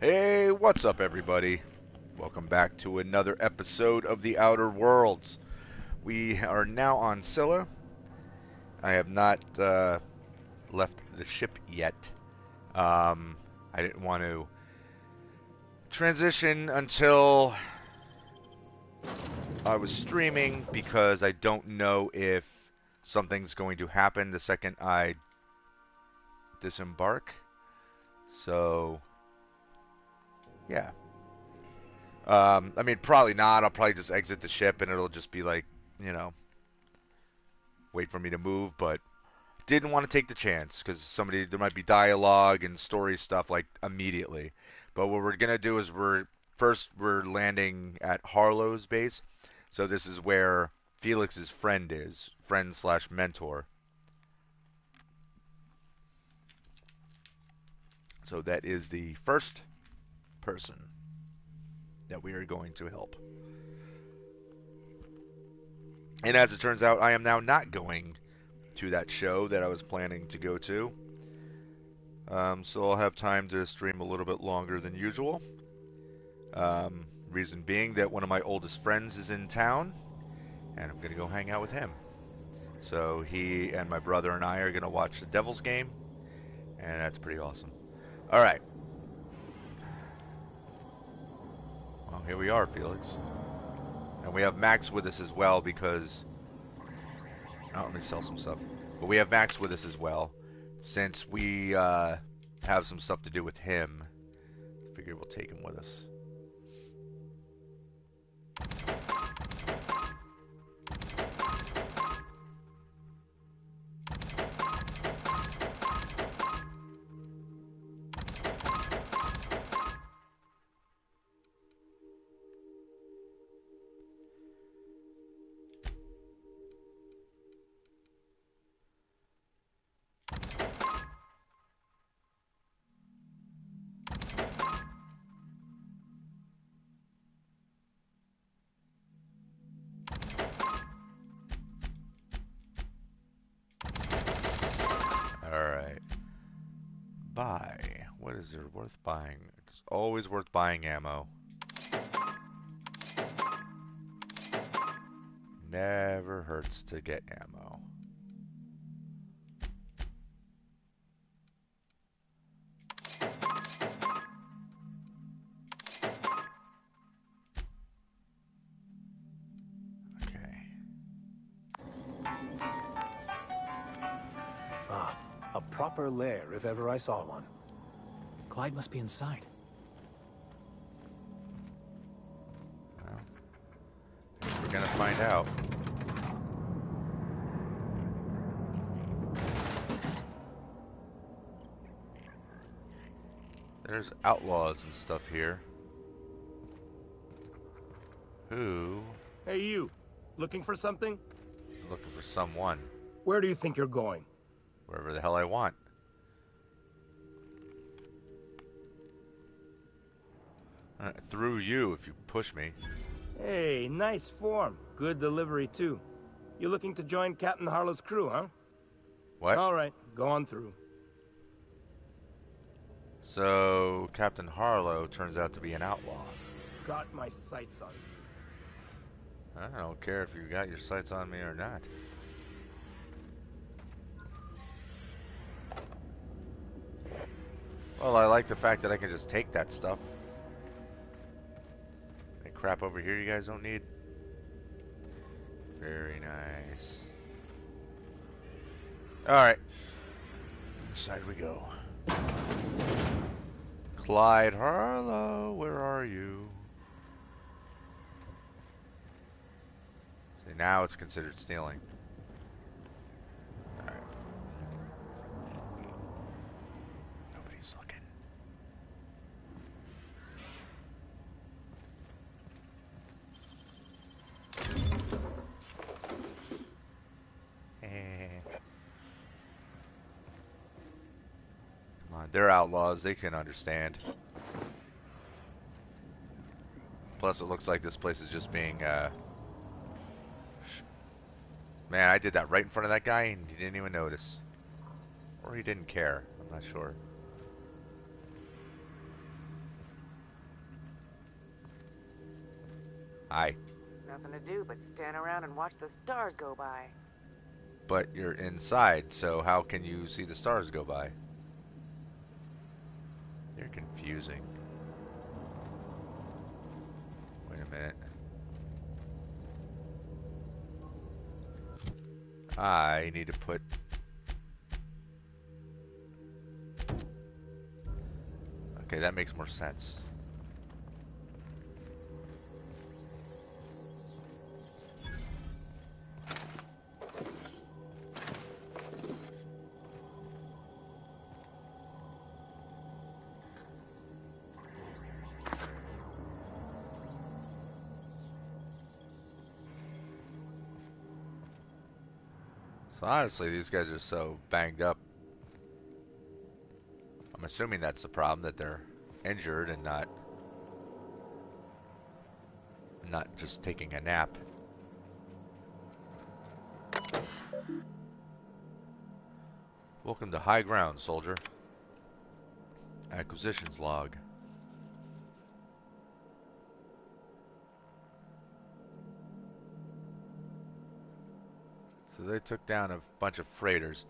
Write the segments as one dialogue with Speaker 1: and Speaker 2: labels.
Speaker 1: Hey, what's up, everybody? Welcome back to another episode of The Outer Worlds. We are now on Scylla. I have not left the ship yet. I didn't want to transition until I was streaming because I don't know if something's going to happen the second I disembark. So, yeah. I mean, probably not. I'll probably just exit the ship and it'll just be like, you know, wait for me to move, but didn't want to take the chance because there might be dialogue and story stuff like immediately. But what we're gonna do is we're landing at Harlow's base, so this is where Felix's friend slash mentor. So that is the first person that we are going to help. And as it turns out, I am now not going to that show that I was planning to go to. So I'll have time to stream a little bit longer than usual. Reason being that one of my oldest friends is in town, and I'm going to go hang out with him. So he and my brother and I are going to watch the Devils game, and that's pretty awesome. All right. Well, here we are, Felix. And we have Max with us as well because... Oh, let me sell some stuff. But we have Max with us as well. Since we have some stuff to do with him, I figure we'll take him with us. Alright. Buy. What is there worth buying? It's always worth buying ammo. Never hurts to get ammo. Okay.
Speaker 2: Ah, a proper lair if ever I saw one.
Speaker 3: Clyde must be inside.
Speaker 1: Well, we're gonna find out. There's outlaws and stuff here. Who?
Speaker 2: Hey you, looking for something?
Speaker 1: Looking for someone.
Speaker 2: Where do you think you're going?
Speaker 1: Wherever the hell I want. Through you if you push me.
Speaker 2: Hey, nice form. Good delivery too. You looking to join Captain Harlow's crew, huh?
Speaker 1: What?
Speaker 2: Alright, go on through.
Speaker 1: So, Captain Harlow turns out to be an outlaw.
Speaker 2: Got my sights on you.
Speaker 1: I don't care if you got your sights on me or not. Well, I like the fact that I can just take that stuff. Any crap over here you guys don't need? Very nice. Alright. Inside we go. Clyde Harlow, where are you? See, now it's considered stealing. Alright. Nobody's looking. Come on, they're outlaws. They can understand. Plus, it looks like this place is just being, Man, I did that right in front of that guy, and he didn't even notice. Or he didn't care. I'm not sure. Hi.
Speaker 4: Nothing to do but stand around and watch the stars go by.
Speaker 1: But you're inside, so how can you see the stars go by? You're confusing. Wait a minute. I need to put... Okay, that makes more sense. So honestly, these guys are so banged up. I'm assuming that's the problem, that they're injured and not just taking a nap. Welcome to high ground, soldier. Acquisitions log. So they took down a bunch of freighters.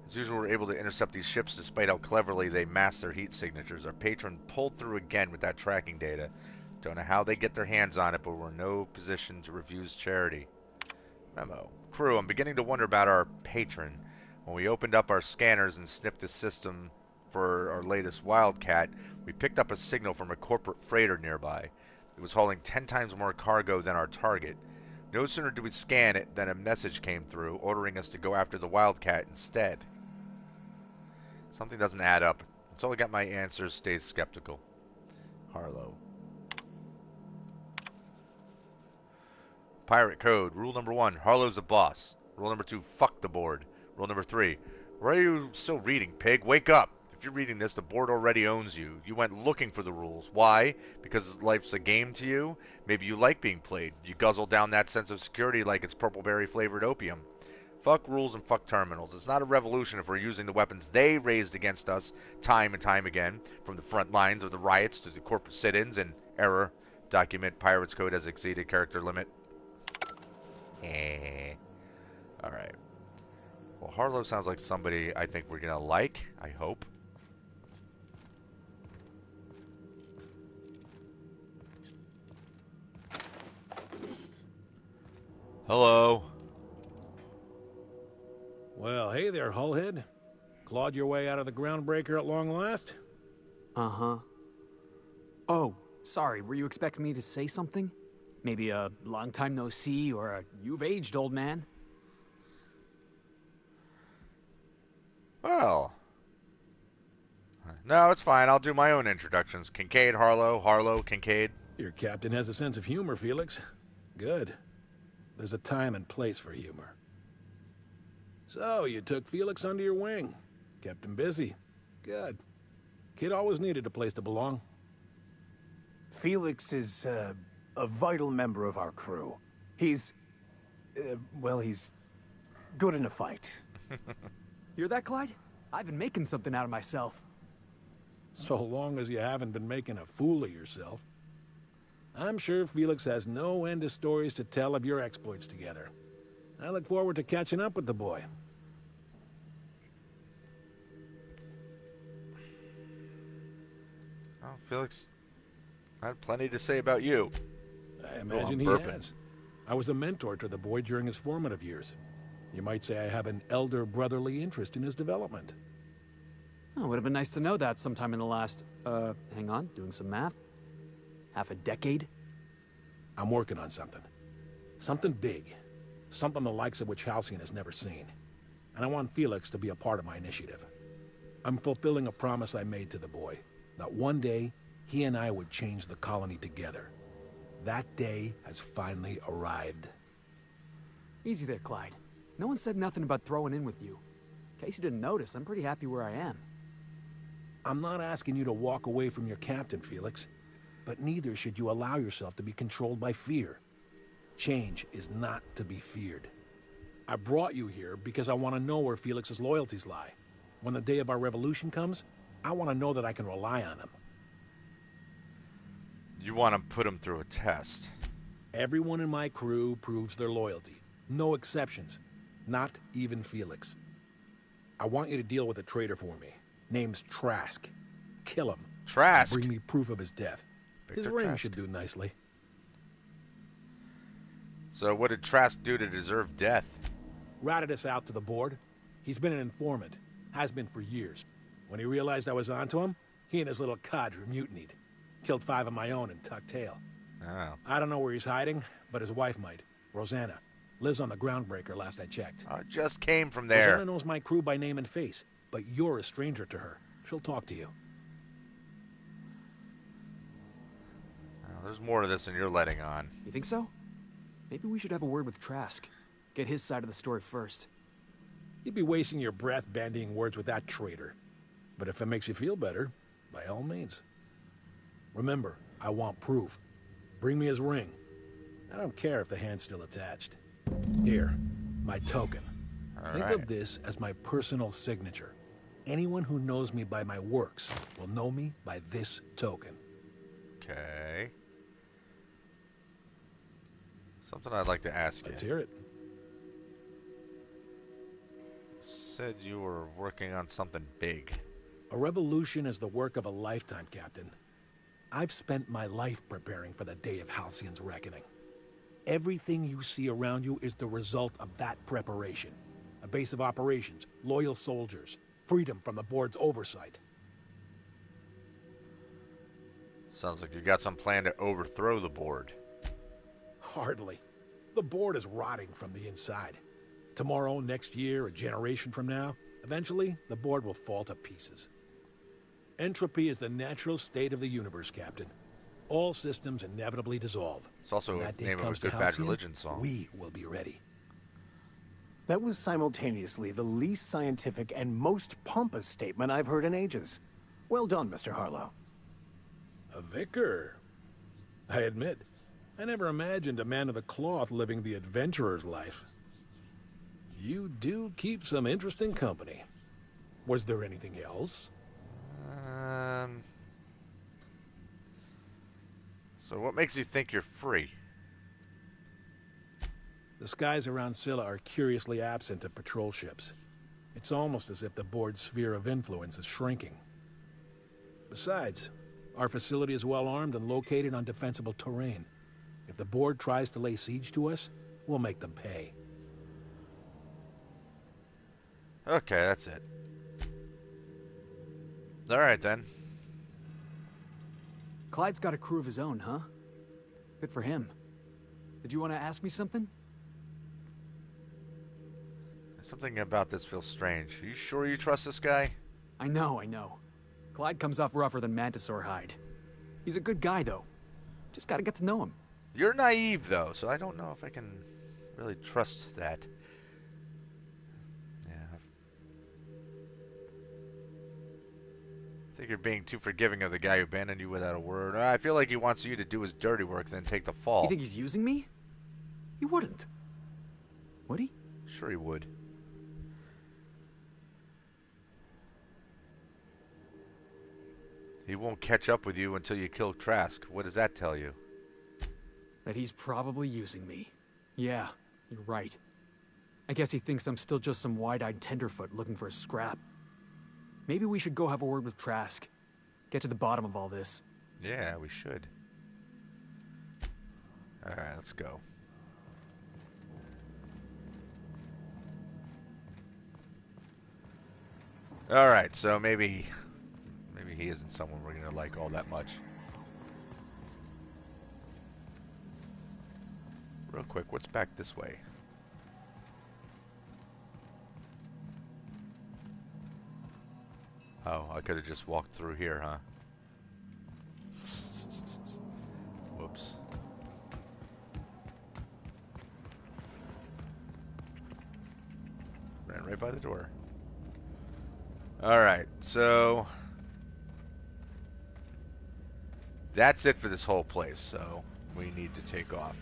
Speaker 1: As usual, we're able to intercept these ships despite how cleverly they mask their heat signatures. Our patron pulled through again with that tracking data. Don't know how they get their hands on it, but we're in no position to refuse charity. Memo. Crew, I'm beginning to wonder about our patron. When we opened up our scanners and sniffed the system for our latest Wildcat, we picked up a signal from a corporate freighter nearby. It was hauling 10 times more cargo than our target. No sooner did we scan it than a message came through ordering us to go after the Wildcat instead. Something doesn't add up. Until I get my answers, stay skeptical. Harlow. Pirate code. Rule number 1, Harlow's the boss. Rule number 2, fuck the board. Rule number 3, why are you still reading, pig? Wake up! If you're reading this, the board already owns you. You went looking for the rules. Why? Because life's a game to you? Maybe you like being played. You guzzle down that sense of security like it's purpleberry flavored opium. Fuck rules and fuck terminals. It's not a revolution if we're using the weapons they raised against us time and time again, from the front lines of the riots to the corporate sit-ins and error. Document Pirates Code has exceeded character limit. Alright. Well, Harlow sounds like somebody I think we're gonna like. I hope. Hello.
Speaker 5: Well, hey there, Hullhead. Clawed your way out of the groundbreaker at long last?
Speaker 3: Uh-huh. Oh, sorry, were you expecting me to say something? Maybe a long time no see or a you've aged, old man?
Speaker 1: Well. No, it's fine. I'll do my own introductions. Kincaid, Harlow, Harlow, Kincaid.
Speaker 5: Your captain has a sense of humor, Felix. Good. There's a time and place for humor. So, you took Felix under your wing. Kept him busy. Good. Kid always needed a place to belong.
Speaker 6: Felix is, a vital member of our crew. He's... well, he's good in a fight.
Speaker 3: Hear that, Clyde? I've been making something out of myself.
Speaker 5: So long as you haven't been making a fool of yourself. I'm sure Felix has no end of stories to tell of your exploits together. I look forward to catching up with the boy.
Speaker 1: Oh, Felix had plenty to say about you.
Speaker 5: I imagine he has. I was a mentor to the boy during his formative years. You might say I have an elder brotherly interest in his development.
Speaker 3: Oh, it would have been nice to know that sometime in the last, hang on, doing some math. Half a decade?
Speaker 5: I'm working on something. Something big. Something the likes of which Halcyon has never seen. And I want Felix to be a part of my initiative. I'm fulfilling a promise I made to the boy, that one day he and I would change the colony together. That day has finally arrived.
Speaker 3: Easy there, Clyde. No one said nothing about throwing in with you. In case you didn't notice, I'm pretty happy where I am.
Speaker 5: I'm not asking you to walk away from your captain, Felix. But neither should you allow yourself to be controlled by fear. Change is not to be feared. I brought you here because I want to know where Felix's loyalties lie. When the day of our revolution comes, I want to know that I can rely on him.
Speaker 1: You want to put him through a test.
Speaker 5: Everyone in my crew proves their loyalty. No exceptions. Not even Felix. I want you to deal with a traitor for me. Name's Trask. Kill him.
Speaker 1: Trask.
Speaker 5: Bring me proof of his death. His
Speaker 1: Victor
Speaker 5: ring
Speaker 1: Trask.
Speaker 5: should do nicely.
Speaker 1: So what did Trask do to deserve death?
Speaker 5: Routed us out to the board. He's been an informant. Has been for years. When he realized I was onto him, he and his little cadre mutinied. Killed 5 of my own and tucked tail.
Speaker 1: Oh.
Speaker 5: I don't know where he's hiding, but his wife might. Rosanna. Lives on the Groundbreaker last I checked.
Speaker 1: I just came from there.
Speaker 5: Rosanna knows my crew by name and face, but you're a stranger to her. She'll talk to you.
Speaker 1: Oh, there's more to this than you're letting on.
Speaker 3: You think so? Maybe we should have a word with Trask. Get his side of the story first.
Speaker 5: You'd be wasting your breath bandying words with that traitor. But if it makes you feel better, by all means. Remember, I want proof. Bring me his ring. I don't care if the hand's still attached. Here, my token. Think of this as my personal signature. Anyone who knows me by my works will know me by this token.
Speaker 1: Okay. Something I'd like to ask you.
Speaker 5: Let's hear it.
Speaker 1: Said you were working on something big.
Speaker 5: A revolution is the work of a lifetime, Captain. I've spent my life preparing for the day of Halcyon's reckoning. Everything you see around you is the result of that preparation. A base of operations, loyal soldiers, freedom from the board's oversight.
Speaker 1: Sounds like you got some plan to overthrow the board.
Speaker 5: Hardly. The board is rotting from the inside. Tomorrow, next year, a generation from now, eventually, the board will fall to pieces. Entropy is the natural state of the universe, Captain. All systems inevitably dissolve.
Speaker 1: It's also
Speaker 5: When
Speaker 1: the
Speaker 5: that day
Speaker 1: name of a
Speaker 5: comes to
Speaker 1: Good Bad
Speaker 5: Halcyon,
Speaker 1: Religion song.
Speaker 5: we will be ready.
Speaker 6: That was simultaneously the least scientific and most pompous statement I've heard in ages. Well done, Mr. Harlow.
Speaker 5: A vicar. I admit, I never imagined a man of the cloth living the adventurer's life. You do keep some interesting company. Was there anything else?
Speaker 1: So what makes you think you're free?
Speaker 5: The skies around Scylla are curiously absent of patrol ships. It's almost as if the board's sphere of influence is shrinking. Besides, our facility is well armed and located on defensible terrain. If the board tries to lay siege to us, we'll make them pay.
Speaker 1: Okay, that's it. Alright then.
Speaker 3: Clyde's got a crew of his own, huh? Good for him. Did you want to ask me something?
Speaker 1: Something about this feels strange. Are you sure you trust this guy?
Speaker 3: I know. Clyde comes off rougher than Mantisaur hide. He's a good guy, though. Just gotta get to know him.
Speaker 1: You're naive, though, so I don't know if I can really trust that. Yeah. I think you're being too forgiving of the guy who abandoned you without a word. I feel like he wants you to do his dirty work, then take the fall.
Speaker 3: You think he's using me? He wouldn't. Would he?
Speaker 1: Sure he would. He won't catch up with you until you kill Trask. What does that tell you?
Speaker 3: That he's probably using me. Yeah, you're right. I guess he thinks I'm still just some wide-eyed tenderfoot looking for a scrap. Maybe we should go have a word with Trask. Get to the bottom of all this.
Speaker 1: Yeah, we should. Alright, let's go. Alright, so maybe he isn't someone we're gonna like all that much. Real quick, what's back this way? Oh, I could have just walked through here, huh? Whoops. Ran right by the door. Alright, so that's it for this whole place, so we need to take off.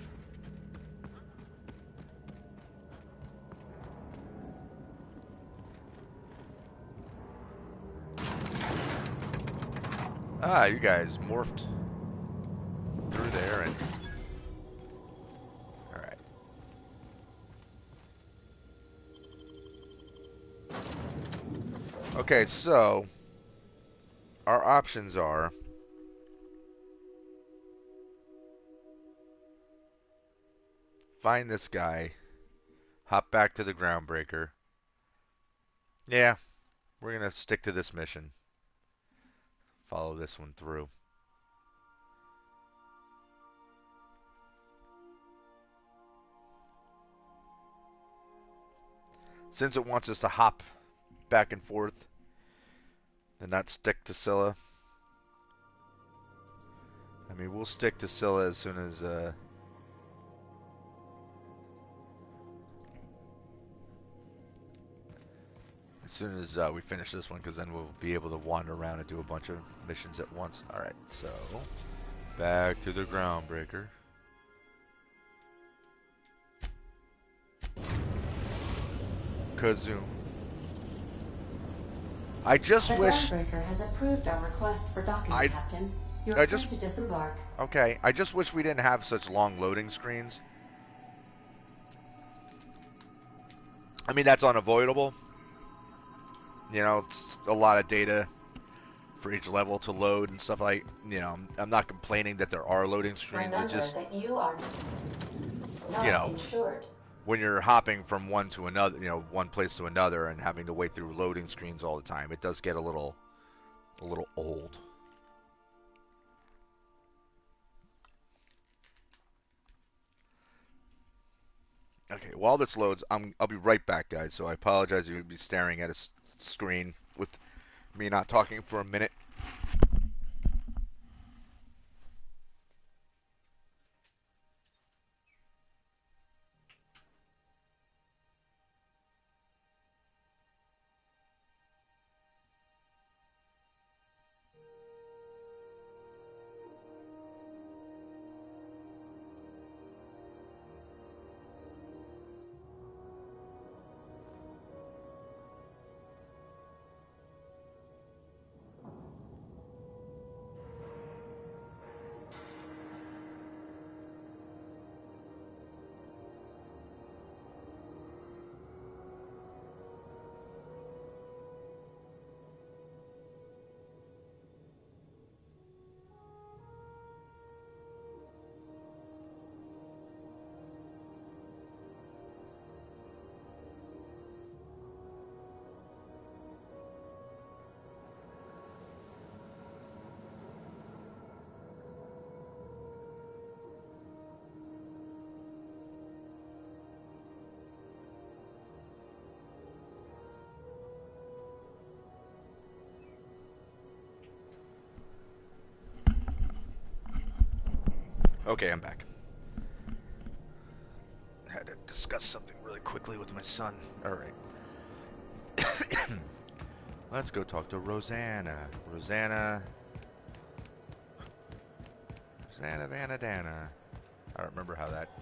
Speaker 1: Ah, you guys morphed through there and Okay, so our options are find this guy, hop back to the groundbreaker. Yeah, we're gonna stick to this mission. Follow this one through. Since it wants us to hop back and forth and not stick to Scylla. I mean, we'll stick to Scylla as soon as we finish this one, because then we'll be able to wander around and do a bunch of missions at once. Alright, so back to the groundbreaker. Kazoom. I just wish...
Speaker 7: The groundbreaker has approved our request for docking, Captain. You're free to disembark.
Speaker 1: Okay, I just wish we didn't have such long loading screens. I mean, that's unavoidable. You know, it's a lot of data for each level to load and stuff like, you know, I'm not complaining that there are loading screens.
Speaker 7: Remember
Speaker 1: It's just,
Speaker 7: that you are not
Speaker 1: you know,
Speaker 7: insured.
Speaker 1: when you're hopping from one to another, you know, one place to another and having to wait through loading screens all the time, it does get a little old. Okay, while this loads, I'll be right back, guys. So I apologize. You'll be staring at a screen with me not talking for a minute. Okay, I'm back. Had to discuss something really quickly with my son. Alright. Let's go talk to Rosanna. Rosanna Vanadana. I don't remember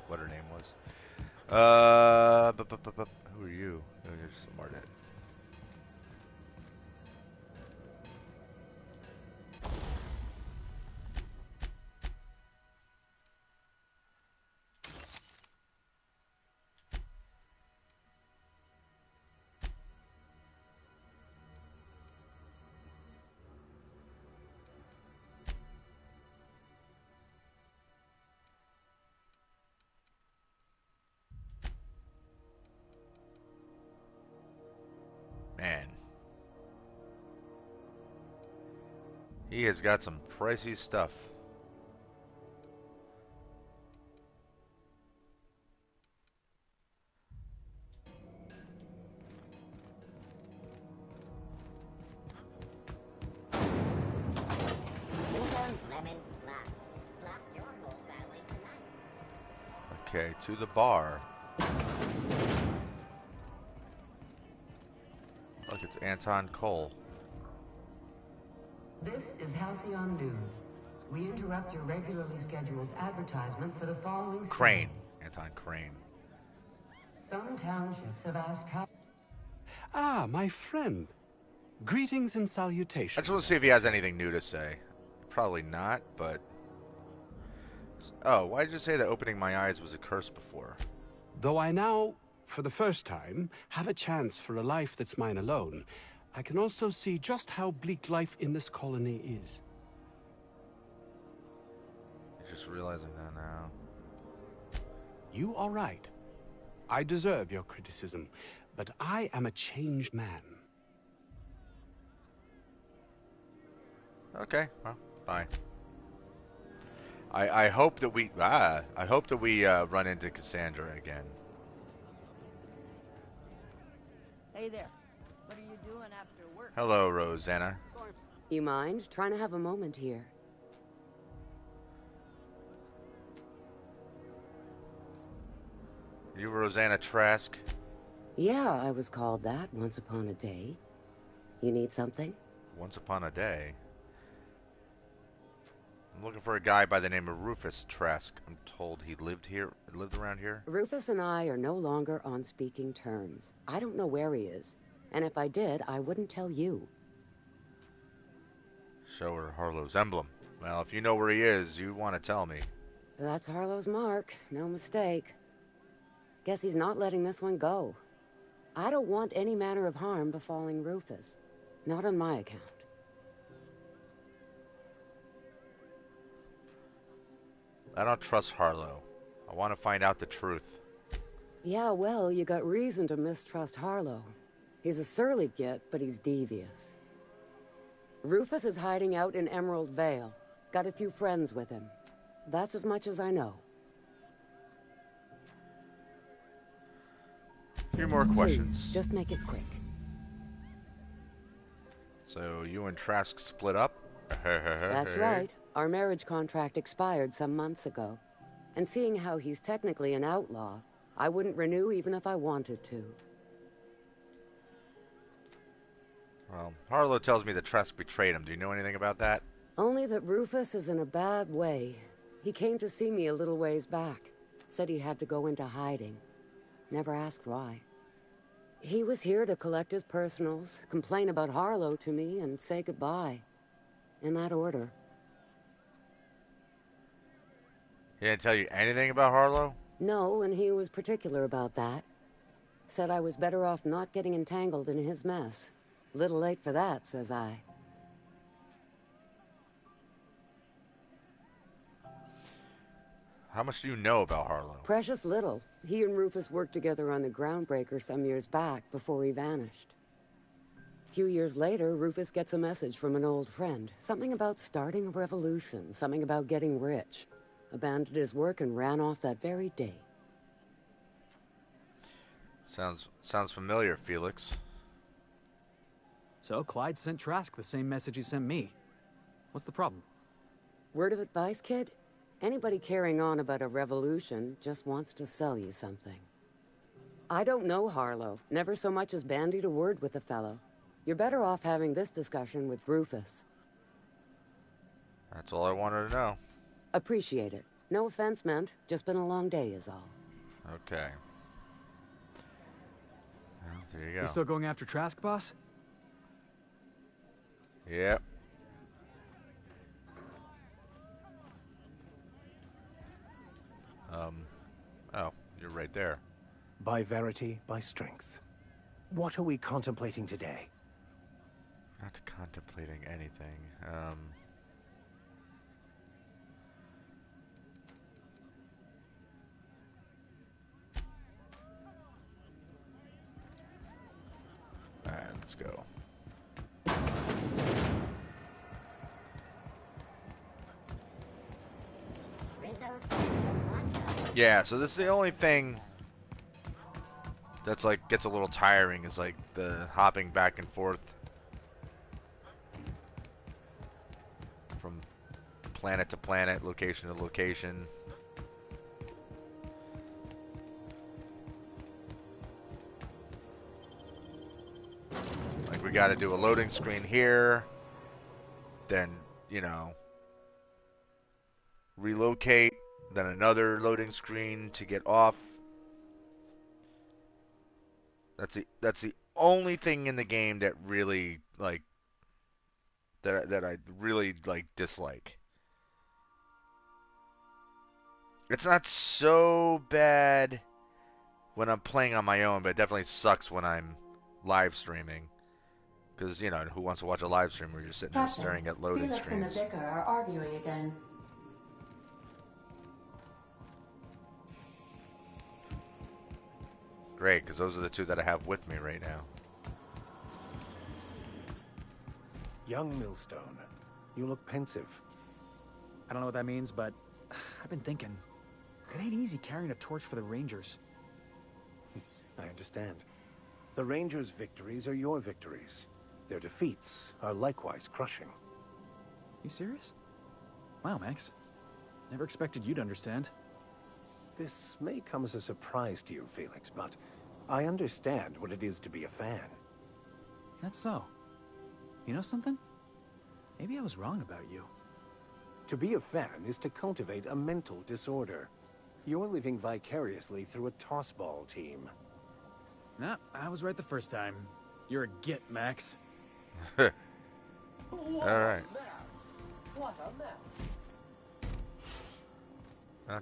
Speaker 1: what her name was. Who are you? Oh, you're just a Mardet. Man. He has got some pricey stuff. Okay, to the bar. Look, it's Anton Cole.
Speaker 8: This is Halcyon News. We interrupt your regularly scheduled advertisement for the following
Speaker 1: Crane. Anton Crane.
Speaker 8: Some townships have asked how...
Speaker 9: Ah, my friend. Greetings and salutations.
Speaker 1: I just want to see if he has anything new to say. Probably not, but... Oh, why did you say that opening my eyes was a curse before?
Speaker 9: Though I now, for the first time, have a chance for a life that's mine alone, I can also see just how bleak life in this colony is.
Speaker 1: You're just realizing that now.
Speaker 9: You are right. I deserve your criticism, but I am a changed man.
Speaker 1: Okay, well, bye. I hope that we run into Cassandra again.
Speaker 10: Hey there. What are you doing after work?
Speaker 1: Hello, Rosanna.
Speaker 11: You mind? Trying to have a moment here.
Speaker 1: You Rosanna Trask?
Speaker 11: Yeah, I was called that once upon a day. You need something?
Speaker 1: Once upon a day? I'm looking for a guy by the name of Rufus Trask. I'm told he lived around here.
Speaker 11: Rufus and I are no longer on speaking terms. I don't know where he is. And if I did, I wouldn't tell you.
Speaker 1: Show her Harlow's emblem. Well, if you know where he is, you want to tell me.
Speaker 11: That's Harlow's mark. No mistake. Guess he's not letting this one go. I don't want any manner of harm befalling Rufus. Not on my account.
Speaker 1: I don't trust Harlow. I want to find out the truth.
Speaker 11: Yeah, well, you got reason to mistrust Harlow. He's a surly git, but he's devious. Rufus is hiding out in Emerald Vale. Got a few friends with him. That's as much as I know.
Speaker 1: A few more questions.
Speaker 11: Please, just make it quick.
Speaker 1: So you and Trask split up?
Speaker 11: That's right. Our marriage contract expired some months ago. And seeing how he's technically an outlaw, I wouldn't renew even if I wanted to.
Speaker 1: Well, Harlow tells me that Trask betrayed him. Do you know anything about that?
Speaker 11: Only that Rufus is in a bad way. He came to see me a little ways back. Said he had to go into hiding. Never asked why. He was here to collect his personals, complain about Harlow to me, and say goodbye. In that order.
Speaker 1: He didn't tell you anything about Harlow?
Speaker 11: No, and he was particular about that. Said I was better off not getting entangled in his mess. Little late for that, says I.
Speaker 1: How much do you know about Harlow?
Speaker 11: Precious little. He and Rufus worked together on the Groundbreaker some years back before he vanished. A few years later, Rufus gets a message from an old friend. Something about starting a revolution, something about getting rich. Abandoned his work and ran off that very day.
Speaker 1: Sounds familiar, Felix.
Speaker 3: So Clyde sent Trask the same message he sent me. What's the problem?
Speaker 11: Word of advice, kid? Anybody carrying on about a revolution just wants to sell you something. I don't know Harlow. Never so much as bandied a word with the fellow. You're better off having this discussion with Rufus.
Speaker 1: That's all I wanted to know.
Speaker 11: Appreciate it. No offense meant. Just been a long day is all.
Speaker 1: Okay. Well, there you go.
Speaker 3: You still going after Trask, boss?
Speaker 1: Yep. Oh, you're right there.
Speaker 6: By verity, by strength. What are we contemplating today?
Speaker 1: Not contemplating anything. Alright, let's go. Yeah, so this is the only thing that's like gets a little tiring is like the hopping back and forth from planet to planet, location to location. Like we got to do a loading screen here, then, you know, relocate, then another loading screen to get off. That's the only thing in the game that really like that I really like dislike. It's not so bad when I'm playing on my own, but it definitely sucks when I'm live streaming. Because, you know, who wants to watch a live stream where you're sitting there
Speaker 7: Captain,
Speaker 1: staring at loading
Speaker 7: Felix and the
Speaker 1: screens?
Speaker 7: Vicar are arguing again.
Speaker 1: Great, because those are the two that I have with me right now.
Speaker 6: Young Millstone, you look pensive.
Speaker 3: I don't know what that means, but I've been thinking. It ain't easy carrying a torch for the Rangers.
Speaker 6: I understand. The Rangers' victories are your victories. Their defeats are likewise crushing.
Speaker 3: You serious? Wow, Max. Never expected you to understand.
Speaker 6: This may come as a surprise to you, Felix, but I understand what it is to be a fan.
Speaker 3: That's so. You know something? Maybe I was wrong about you.
Speaker 6: To be a fan is to cultivate a mental disorder. You're living vicariously through a tossball team.
Speaker 3: Nah, I was right the first time. You're a git, Max.
Speaker 1: All right.
Speaker 12: What a mess.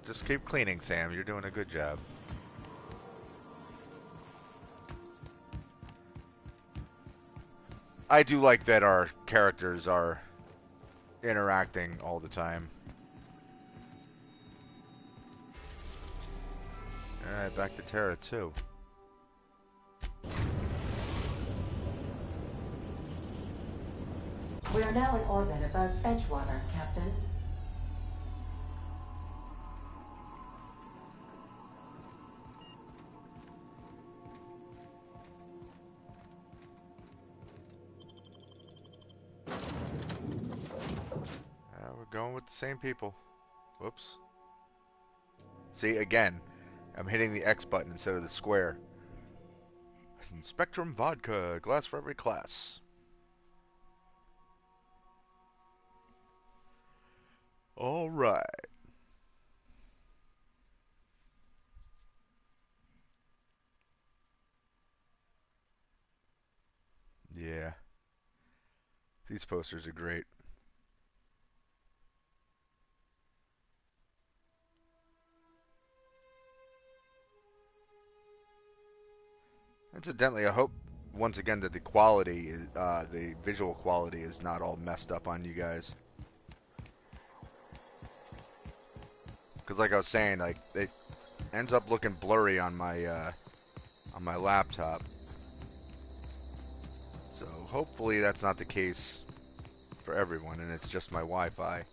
Speaker 1: Just keep cleaning, Sam. You're doing a good job. I do like that our characters are interacting all the time. Alright, back to Terra 2.
Speaker 7: We are now in orbit above Edgewater, Captain.
Speaker 1: We're going with the same people. Whoops. See, again, I'm hitting the X button instead of the square. Spectrum Vodka, glass for every class. All right. Yeah. These posters are great. Incidentally, I hope once again that the quality is, the visual quality is not all messed up on you guys. Because like I was saying, like it ends up looking blurry on my laptop. So hopefully that's not the case for everyone, and it's just my Wi-Fi.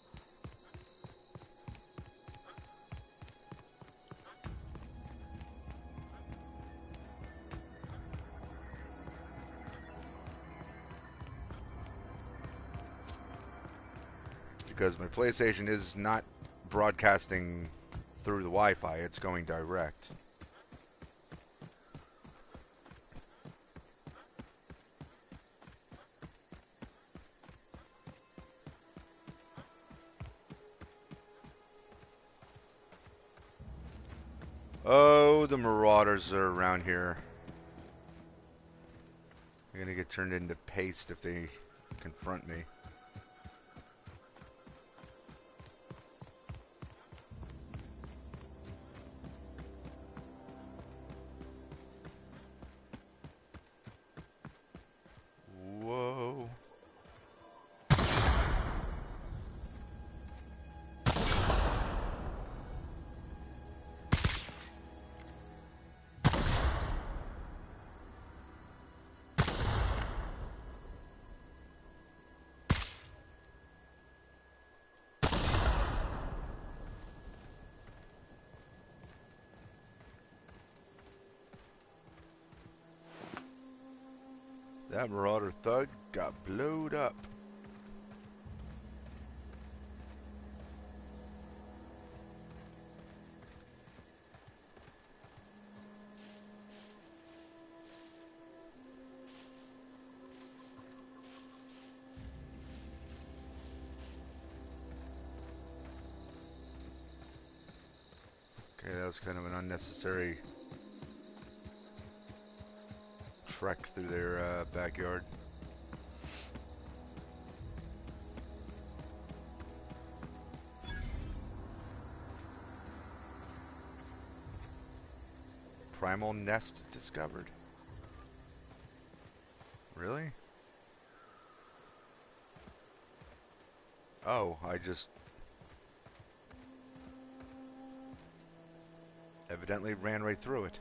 Speaker 1: Because my PlayStation is not broadcasting through the Wi-Fi, it's going direct. Oh, the Marauders are around here. They're gonna get turned into paste if they confront me. Whoa. That Marauder thug got blowed up. Okay, that was kind of an unnecessary trek through their backyard. Primal nest discovered. Really? Oh, I just evidently ran right through it.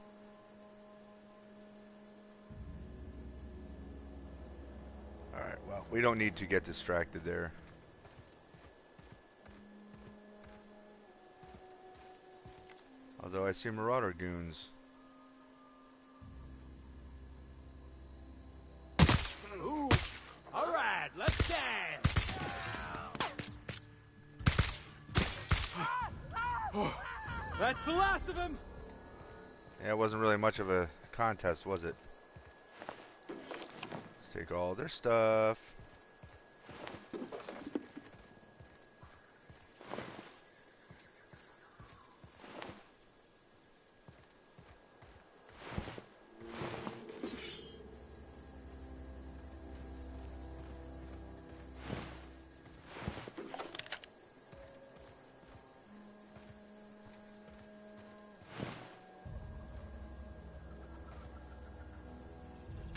Speaker 1: Alright, well, we don't need to get distracted there. Although I see Marauder goons.
Speaker 3: Ooh, all right, let's dance. That's the last of him.
Speaker 1: Yeah, it wasn't really much of a contest, was it? Let's take all their stuff.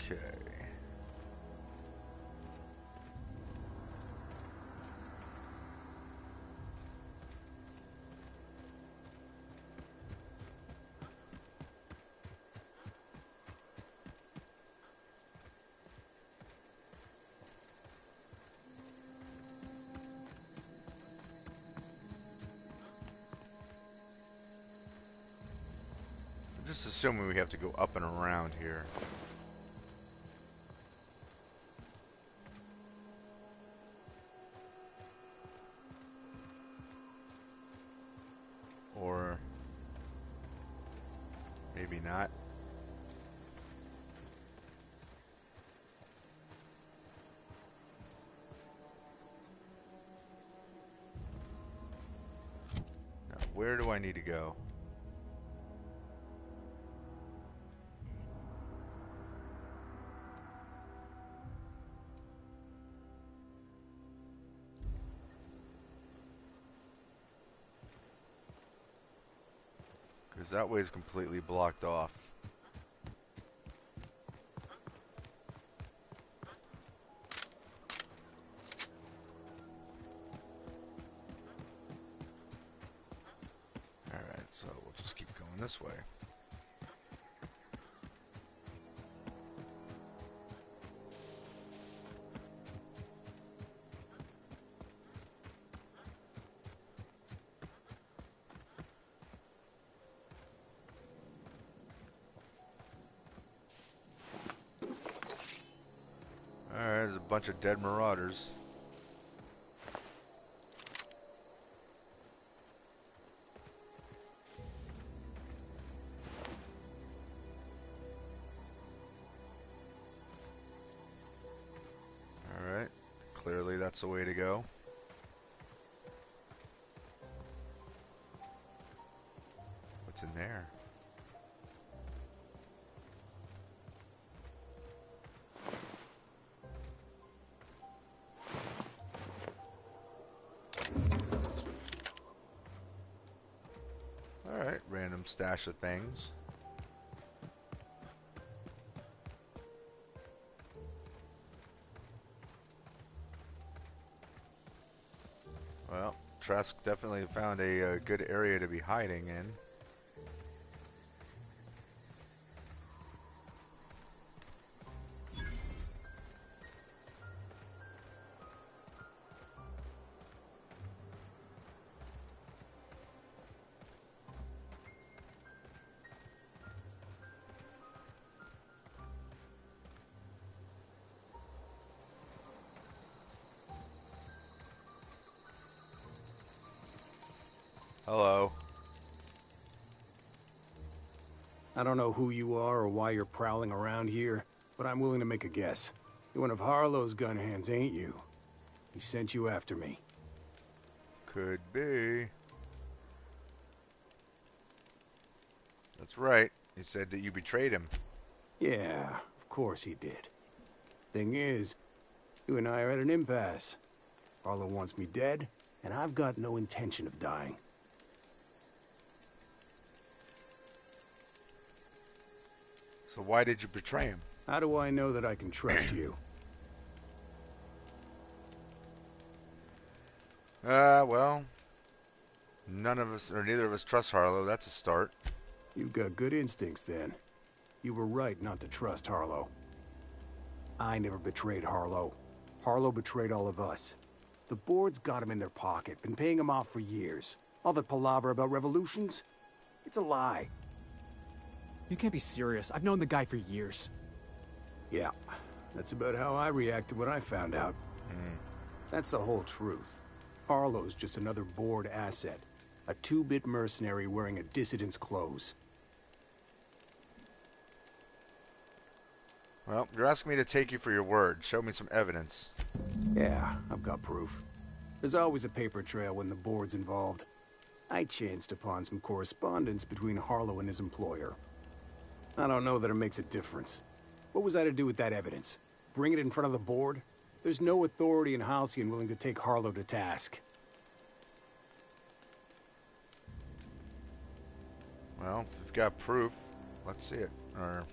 Speaker 1: Okay. I'm just assuming we have to go up and around here. Or maybe not. Now, where do I need to go? Because that way is completely blocked off. Alright, so we'll just keep going this way. Alright, there's a bunch of dead marauders. Alright, clearly that's the way to go. What's in there? Alright, random stash of things. Well, Trask definitely found a good area to be hiding in. Hello.
Speaker 13: I don't know who you are or why you're prowling around here, but I'm willing to make a guess. You're one of Harlow's gun hands, ain't you? He sent you after me.
Speaker 1: Could be. That's right. He said that you betrayed him.
Speaker 13: Yeah, of course he did. Thing is, you and I are at an impasse. Harlow wants me dead, and I've got no intention of dying.
Speaker 1: So why did you betray him?
Speaker 13: How do I know that I can trust you?
Speaker 1: Well, none of us, or neither of us trust Harlow. That's a start.
Speaker 13: You've got good instincts, then. You were right not to trust Harlow. I never betrayed Harlow. Harlow betrayed all of us. The board's got him in their pocket, been paying him off for years. All that palaver about revolutions? It's a lie.
Speaker 3: You can't be serious. I've known the guy for years.
Speaker 13: Yeah, that's about how I reacted when I found out. That's the whole truth. Harlow's just another board asset. A two-bit mercenary wearing a dissident's clothes.
Speaker 1: Well, you're asking me to take you for your word. Show me some evidence.
Speaker 13: Yeah, I've got proof. There's always a paper trail when the board's involved. I chanced upon some correspondence between Harlow and his employer. I don't know that it makes a difference. What was I to do with that evidence? Bring it in front of the board? There's no authority in Halcyon willing to take Harlow to task.
Speaker 1: Well, if you've got proof, let's see it. Or...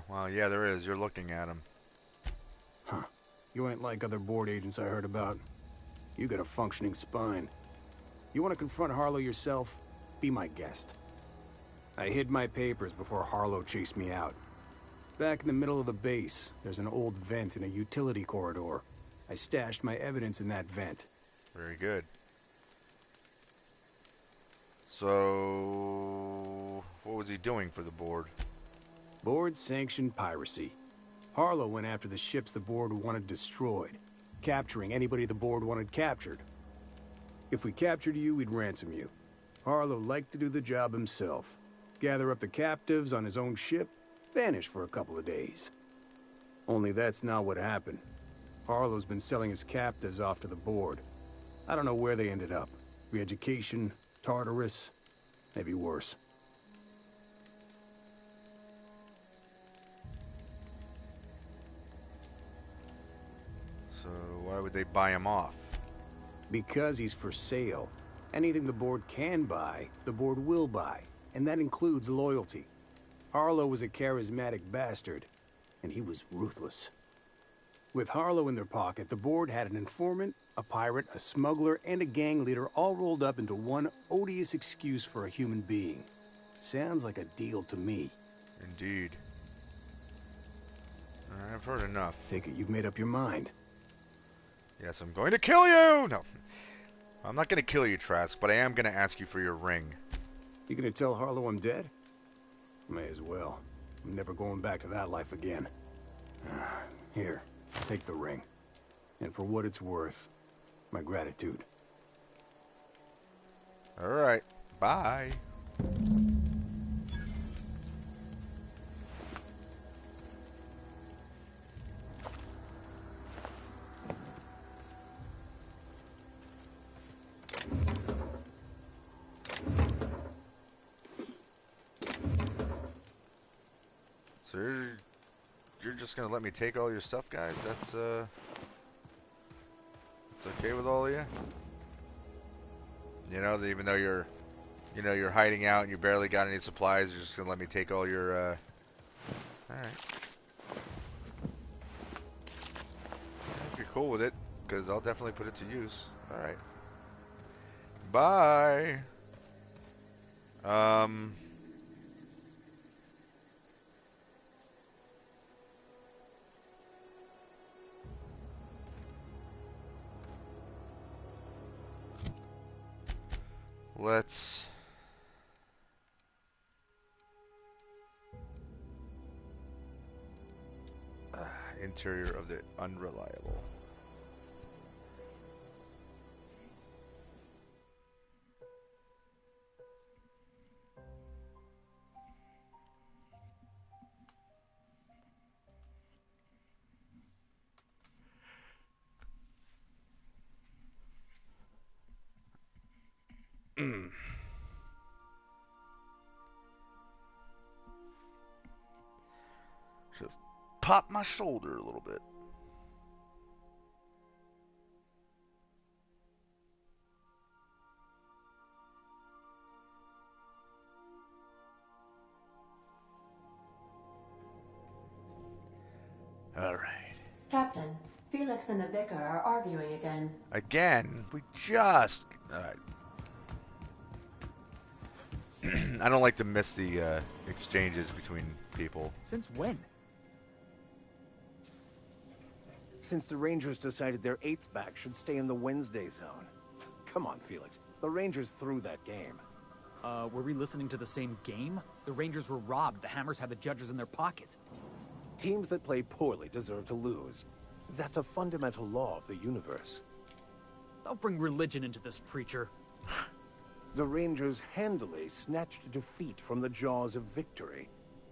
Speaker 1: well, yeah, there is. You're looking at him.
Speaker 13: Huh. You ain't like other board agents I heard about. You got a functioning spine. You want to confront Harlow yourself? Be my guest. I hid my papers before Harlow chased me out. Back in the middle of the base, there's an old vent in a utility corridor. I stashed my evidence in that vent.
Speaker 1: Very good. So, what was he doing for the board?
Speaker 13: Board-sanctioned piracy. Harlow went after the ships the board wanted destroyed, capturing anybody the board wanted captured. If we captured you, we'd ransom you. Harlow liked to do the job himself. Gather up the captives on his own ship, vanish for a couple of days. Only that's not what happened. Harlow's been selling his captives off to the board. I don't know where they ended up. Re-education, Tartarus, maybe worse.
Speaker 1: So why would they buy him off?
Speaker 13: Because he's for sale. Anything the board can buy, the board will buy. And that includes loyalty. Harlow was a charismatic bastard, and he was ruthless. With Harlow in their pocket, the board had an informant, a pirate, a smuggler, and a gang leader all rolled up into one odious excuse for a human being. Sounds like a deal to me.
Speaker 1: Indeed. I've heard enough.
Speaker 13: Take it you've made up your mind.
Speaker 1: Yes, I'm going to kill you! No. I'm not going to kill you, Trask, but I am going to ask you for your ring.
Speaker 13: You gonna tell Harlow I'm dead? May as well. I'm never going back to that life again. Here, take the ring. And for what it's worth, my gratitude.
Speaker 1: Alright, bye. So you're just gonna let me take all your stuff, guys? That's okay with all of you? You know, even though you're hiding out and you barely got any supplies, you're just gonna let me take all your alright. If you're cool with it, because I'll definitely put it to use. Alright. Bye. Let's interior of the Unreliable. Just pop my shoulder a little bit. All right.
Speaker 7: Captain, Felix and the vicar are arguing again.
Speaker 1: Again? We just... Alright. I don't like to miss the exchanges between people.
Speaker 3: Since when?
Speaker 6: Since the Rangers decided their 8th back should stay in the Wednesday zone. Come on, Felix. The Rangers threw that game.
Speaker 3: Were we listening to the same game? The Rangers were robbed. The Hammers had the judges in their pockets.
Speaker 6: Teams that play poorly deserve to lose. That's a fundamental law of the universe.
Speaker 3: Don't bring religion into this, preacher.
Speaker 6: The Rangers handily snatched defeat from the jaws of victory.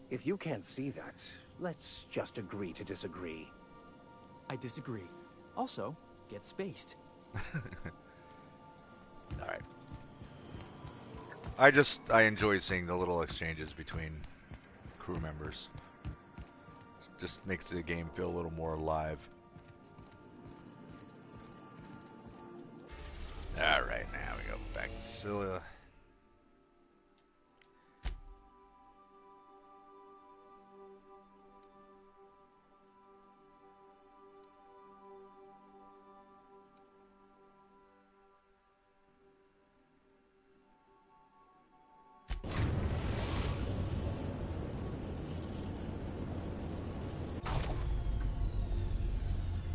Speaker 6: If you can't see that, let's just agree to disagree.
Speaker 3: I disagree. Also, get spaced.
Speaker 1: Alright. I enjoy seeing the little exchanges between crew members. Just makes the game feel a little more alive. Alright, now we go back to Scylla.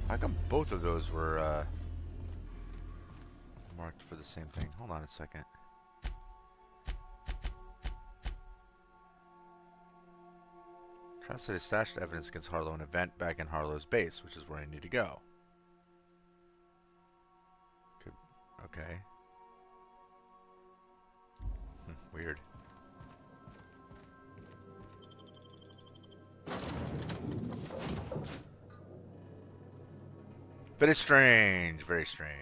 Speaker 1: How come both of those were marked for the same thing? Hold on a second. Trusted stashed evidence against Harlow an event back in Harlow's base, which is where I need to go. Could, okay. Weird. But it's strange, very strange.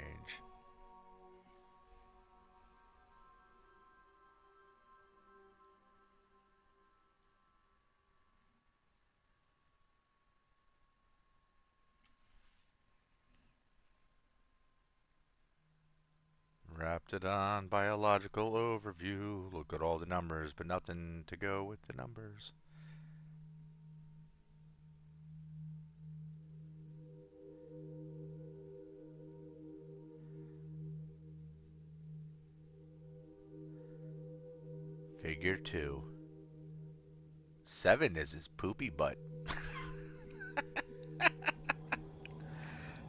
Speaker 1: Wrapped it on biological overview. Look at all the numbers, but nothing to go with the numbers. Figure 2. 7 is his poopy butt.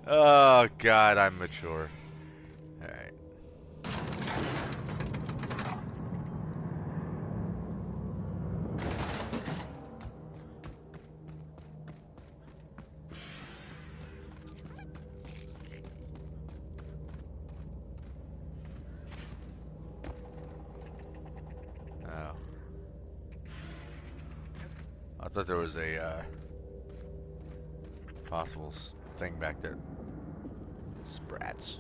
Speaker 1: Oh, God, I'm mature. Alright. I thought there was a possible thing back there. Sprats.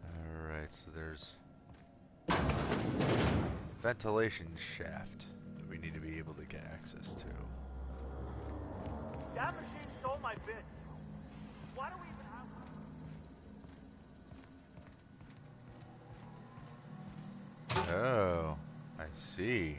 Speaker 1: Alright, so there's ventilation shaft that we need to be able to get access to.
Speaker 14: That machine stole my bits. Why do we even have...
Speaker 1: Oh, I see.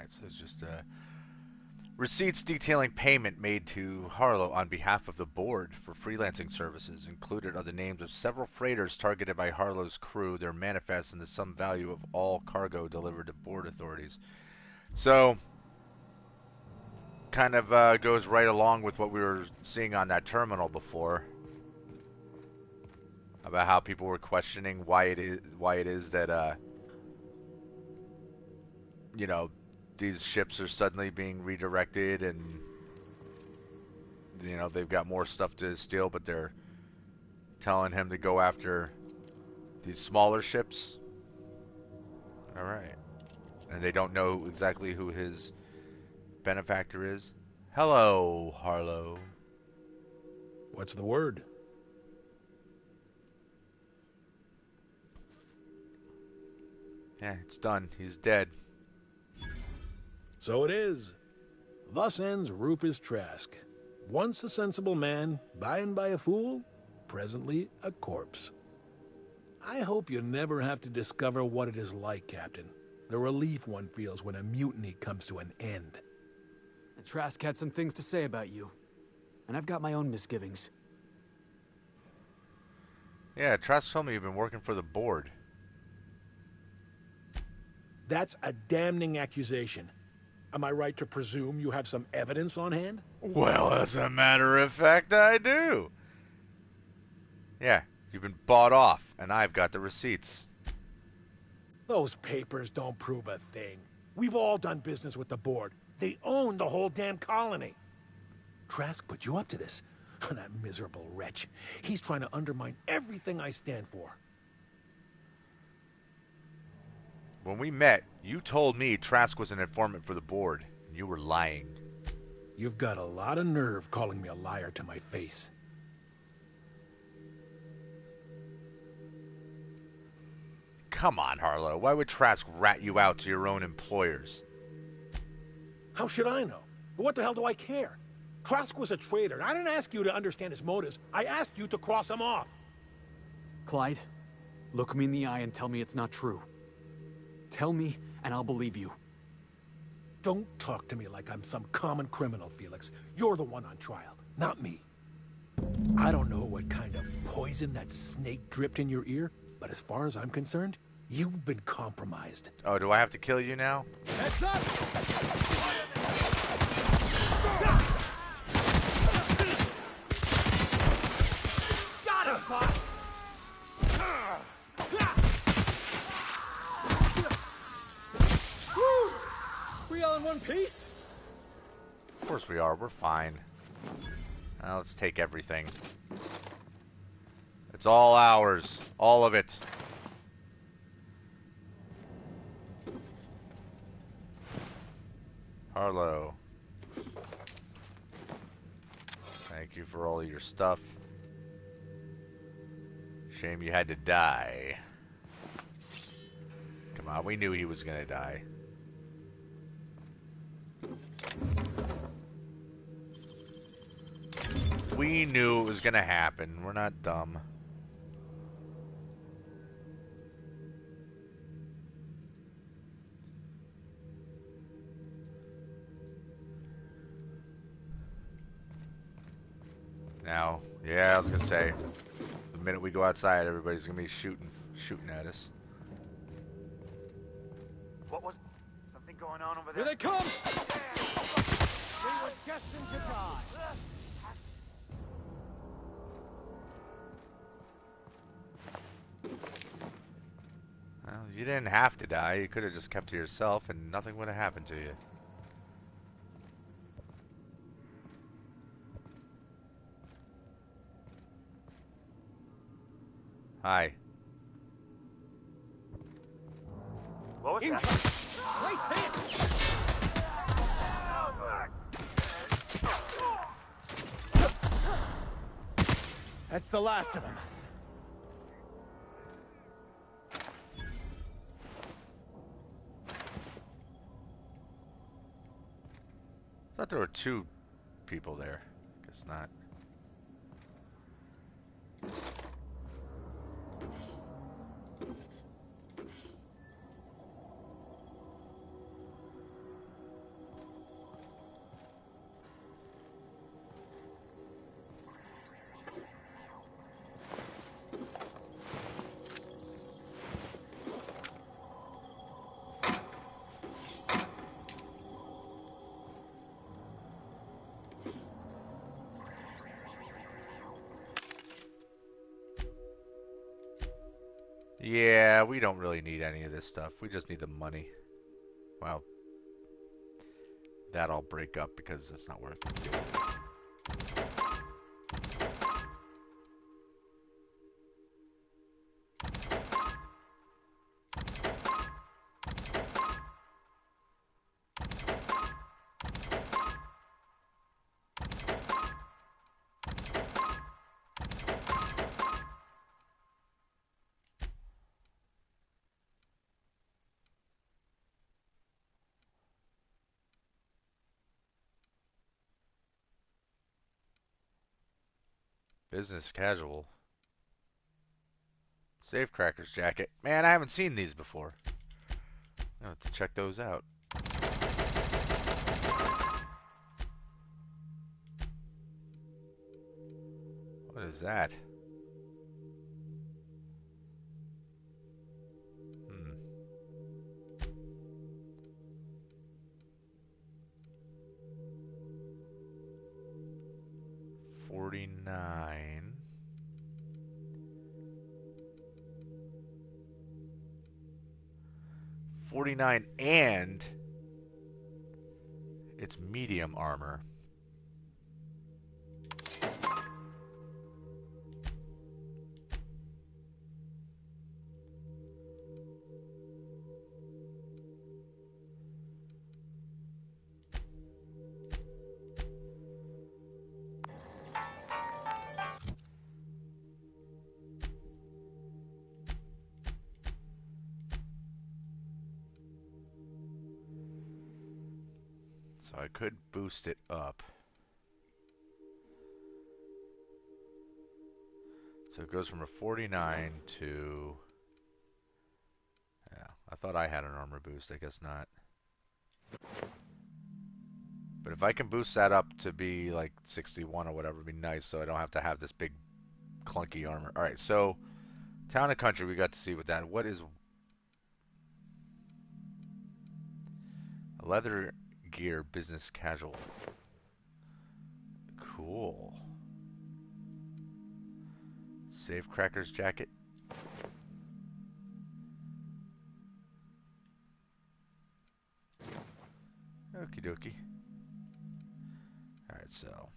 Speaker 1: So it's just receipts detailing payment made to Harlow on behalf of the board for freelancing services. Included are the names of several freighters targeted by Harlow's crew, their manifests, and the sum value of all cargo delivered to board authorities. So, kind of goes right along with what we were seeing on that terminal before, about how people were questioning why it is that you know, these ships are suddenly being redirected, and you know they've got more stuff to steal, but they're telling him to go after these smaller ships. All right. And they don't know exactly who his benefactor is. Hello, Harlow.
Speaker 5: What's the word?
Speaker 1: Yeah, it's done. He's dead.
Speaker 5: So it is. Thus ends Rufus Trask. Once a sensible man, by and by a fool, presently a corpse. I hope you never have to discover what it is like, Captain. The relief one feels when a mutiny comes to an end.
Speaker 3: Trask had some things to say about you, and I've got my own misgivings.
Speaker 1: Yeah, Trask told me you've been working for the board.
Speaker 5: That's a damning accusation. Am I right to presume you have some evidence on hand?
Speaker 1: Well, as a matter of fact, I do. Yeah, you've been bought off, and I've got the receipts.
Speaker 5: Those papers don't prove a thing. We've all done business with the board. They own the whole damn colony. Trask put you up to this. That miserable wretch. He's trying to undermine everything I stand for.
Speaker 1: When we met, you told me Trask was an informant for the board. And you were lying.
Speaker 5: You've got a lot of nerve calling me a liar to my face.
Speaker 1: Come on, Harlow. Why would Trask rat you out to your own employers?
Speaker 5: How should I know? What the hell do I care? Trask was a traitor. I didn't ask you to understand his motives. I asked you to cross him off.
Speaker 3: Clyde, look me in the eye and tell me it's not true. Tell me, and I'll believe you.
Speaker 5: Don't talk to me like I'm some common criminal, Felix. You're the one on trial, not me. I don't know what kind of poison that snake dripped in your ear, but as far as I'm concerned, you've been compromised.
Speaker 1: Oh, do I have to kill you now?
Speaker 5: Heads up!
Speaker 10: Got him, boss!
Speaker 3: We all in one piece?
Speaker 1: Of course we are. We're fine. Now let's take everything. It's all ours. All of it. Harlow. Thank you for all of your stuff. Shame you had to die. Come on, we knew he was gonna die. We knew it was gonna happen. We're not dumb. Now, yeah, I was gonna say, the minute we go outside, everybody's gonna be shooting at us.
Speaker 14: What was... something going on over there?
Speaker 3: Here they come!
Speaker 10: We were destined to die.
Speaker 1: Well, you didn't have to die. You could have just kept to yourself and nothing would have happened to you. Hi.
Speaker 14: What was that?
Speaker 10: Nice hit! That's the last of them.
Speaker 1: I thought there were 2 people there. Guess not. Yeah, we don't really need any of this stuff. We just need the money. Well, that I'll break up because it's not worth it. Business casual. Safecracker's jacket. Man, I haven't seen these before. I have to check those out. What is that? 49. And it's medium armor. So I could boost it up. So it goes from a 49 to... Yeah, I thought I had an armor boost. I guess not. But if I can boost that up to be like 61 or whatever, it'd be nice so I don't have to have this big clunky armor. Alright, so Town and Country, we got to see with that. What is... Leather gear, business casual. Cool. Safecracker's jacket. Okie dokie. Alright, so.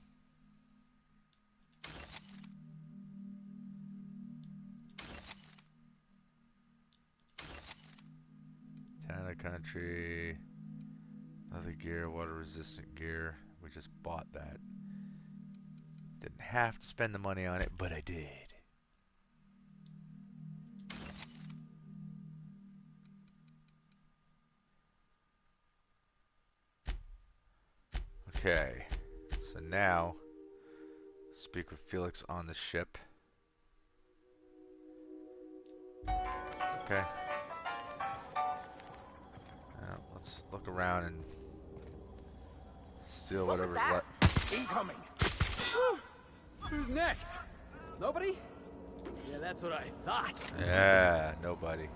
Speaker 1: Town and Country. Leather gear, water resistant gear. We just bought that. Didn't have to spend the money on it, but I did. Okay, so now speak with Felix on the ship. Okay. Now, let's look around and steal whatever's left.
Speaker 3: Incoming! Who's next? Nobody? Yeah, that's what I thought.
Speaker 1: Yeah, nobody.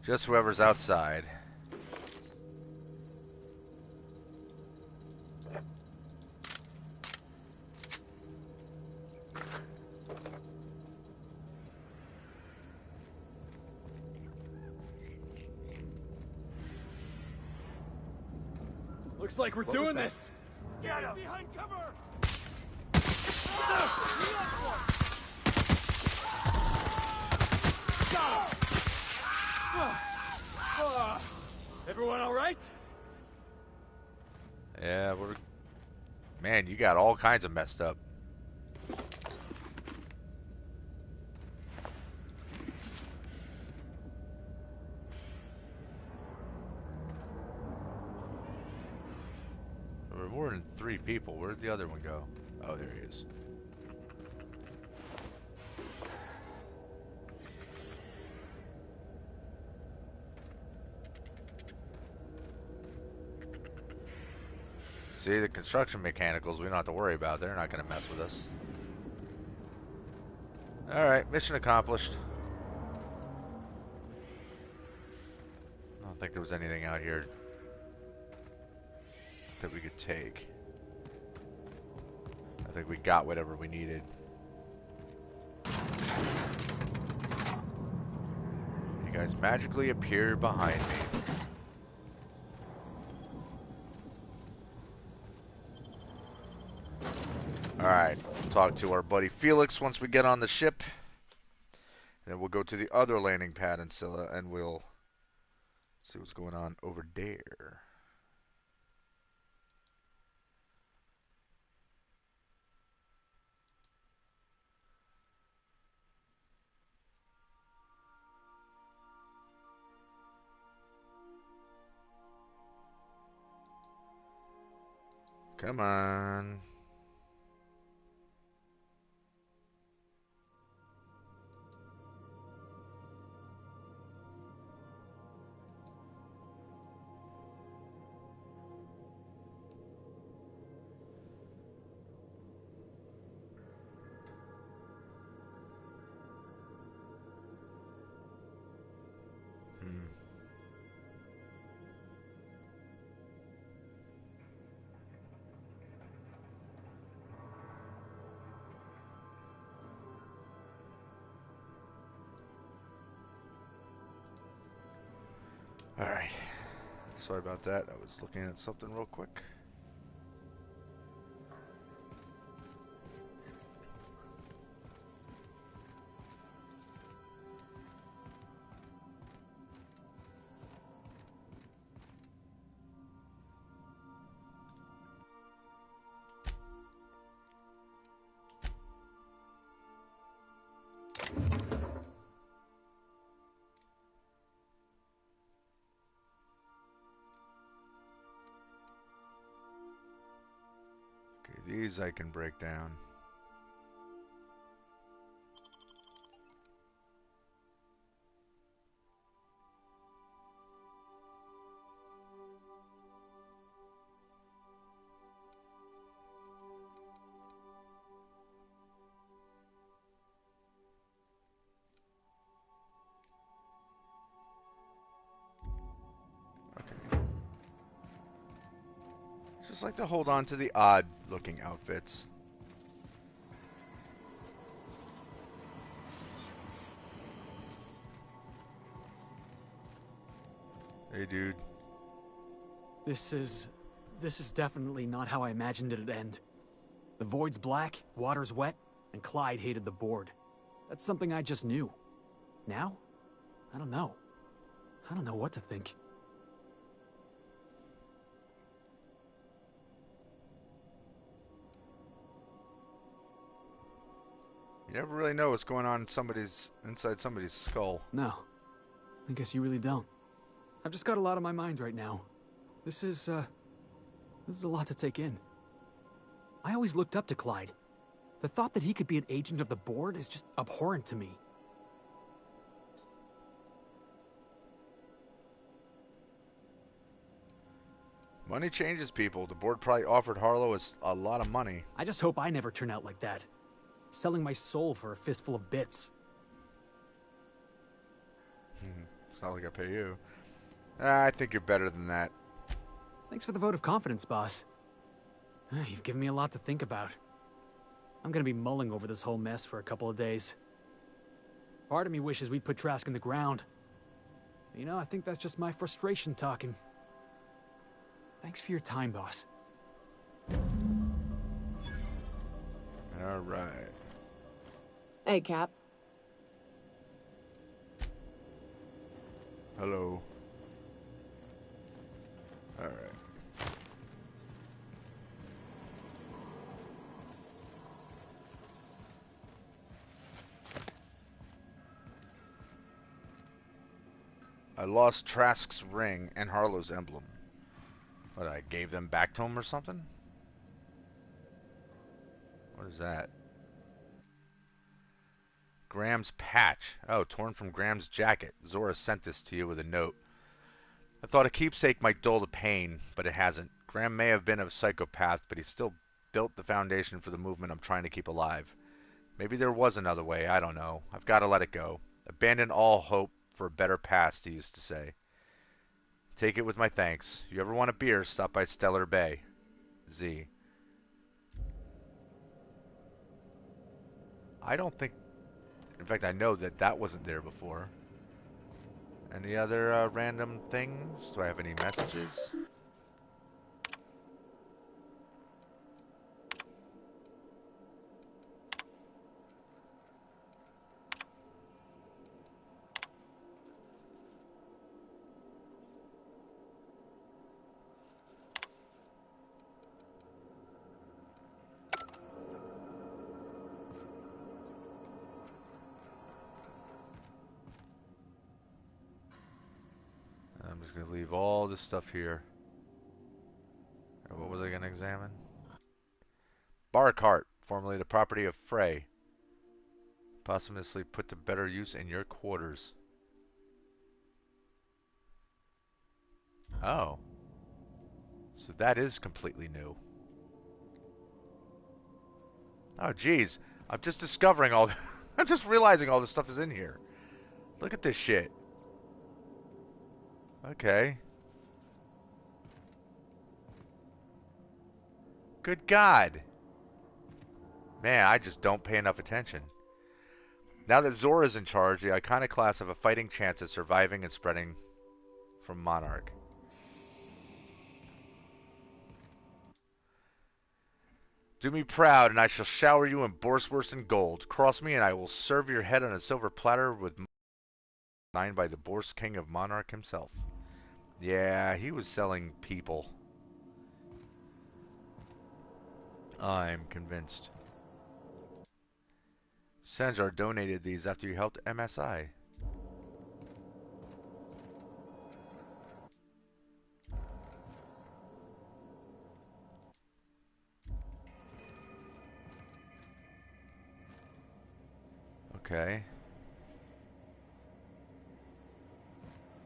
Speaker 1: Just whoever's outside.
Speaker 3: Looks like we're doing this. Get him! Behind cover! Everyone all right?
Speaker 1: Yeah, we're... Man, you got all kinds of messed up. There were more than 3 people. Where'd the other one go? Oh, there he is. See, the construction mechanicals we don't have to worry about. They're not going to mess with us. Alright, mission accomplished. I don't think there was anything out here that we could take. I think we got whatever we needed. You guys magically appear behind me. Alright, talk to our buddy Felix once we get on the ship. Then we'll go to the other landing pad in Scylla and we'll see what's going on over there. Come on. Alright. Sorry about that. I was looking at something real quick. Okay, these I can break down. Just like to hold on to the odd looking outfits. Hey, dude.
Speaker 3: This is definitely not how I imagined it'd end. The void's black, water's wet, and Clyde hated the board. That's something I just knew. Now? I don't know. I don't know what to think.
Speaker 1: You never really know what's going on in inside somebody's skull.
Speaker 3: No. I guess you really don't. I've just got a lot on my mind right now. This is a lot to take in. I always looked up to Clyde. The thought that he could be an agent of the board is just abhorrent to me.
Speaker 1: Money changes people. The board probably offered Harlow a lot of money.
Speaker 3: I just hope I never turn out like that. Selling my soul for a fistful of bits.
Speaker 1: It's not like I pay you. I think you're better than that.
Speaker 3: Thanks for the vote of confidence, boss. You've given me a lot to think about. I'm gonna be mulling over this whole mess for a couple of days. Part of me wishes we'd put Trask in the ground. But, you know, I think that's just my frustration talking. Thanks for your time, boss.
Speaker 1: All right.
Speaker 15: Hey, Cap.
Speaker 1: Hello. All right. I lost Trask's ring and Harlow's emblem. What, I gave them back to him or something? What is that? Graham's patch. Oh, torn from Graham's jacket. Zora sent this to you with a note. I thought a keepsake might dull the pain, but it hasn't. Graham may have been a psychopath, but he still built the foundation for the movement I'm trying to keep alive. Maybe there was another way, I don't know. I've got to let it go. Abandon all hope for a better past, he used to say. Take it with my thanks. You ever want a beer, stop by Stellar Bay. Z. I don't think... In fact, I know that that wasn't there before. Any other random things? Do I have any messages? I'm just going to leave all this stuff here. What was I going to examine? Bar cart, formerly the property of Frey. Posthumously put to better use in your quarters. Oh. So that is completely new. Oh, geez. I'm just discovering all... I'm just realizing all this stuff is in here. Look at this shit. Okay. Good God. Man, I just don't pay enough attention. Now that Zora's in charge, the iconoclasts have a fighting chance at surviving and spreading from Monarch. Do me proud, and I shall shower you in borswurst and gold. Cross me, and I will serve your head on a silver platter with signed by the Bourse King of Monarch himself. Yeah, he was selling people. I'm convinced. Sanjar donated these after you helped MSI. Okay.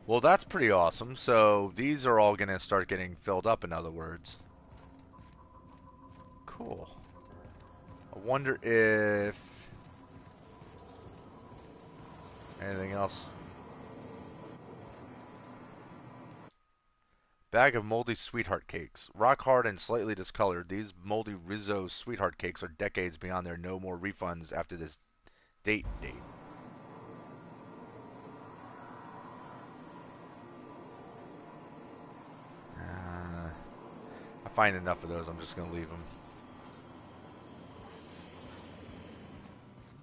Speaker 1: Well, that's pretty awesome. So these are all going to start getting filled up, in other words. Cool. I wonder if anything else. Bag of moldy sweetheart cakes. Rock hard and slightly discolored, these moldy Rizzo sweetheart cakes are decades beyond their no more refunds after this date. I find enough of those, I'm just going to leave them.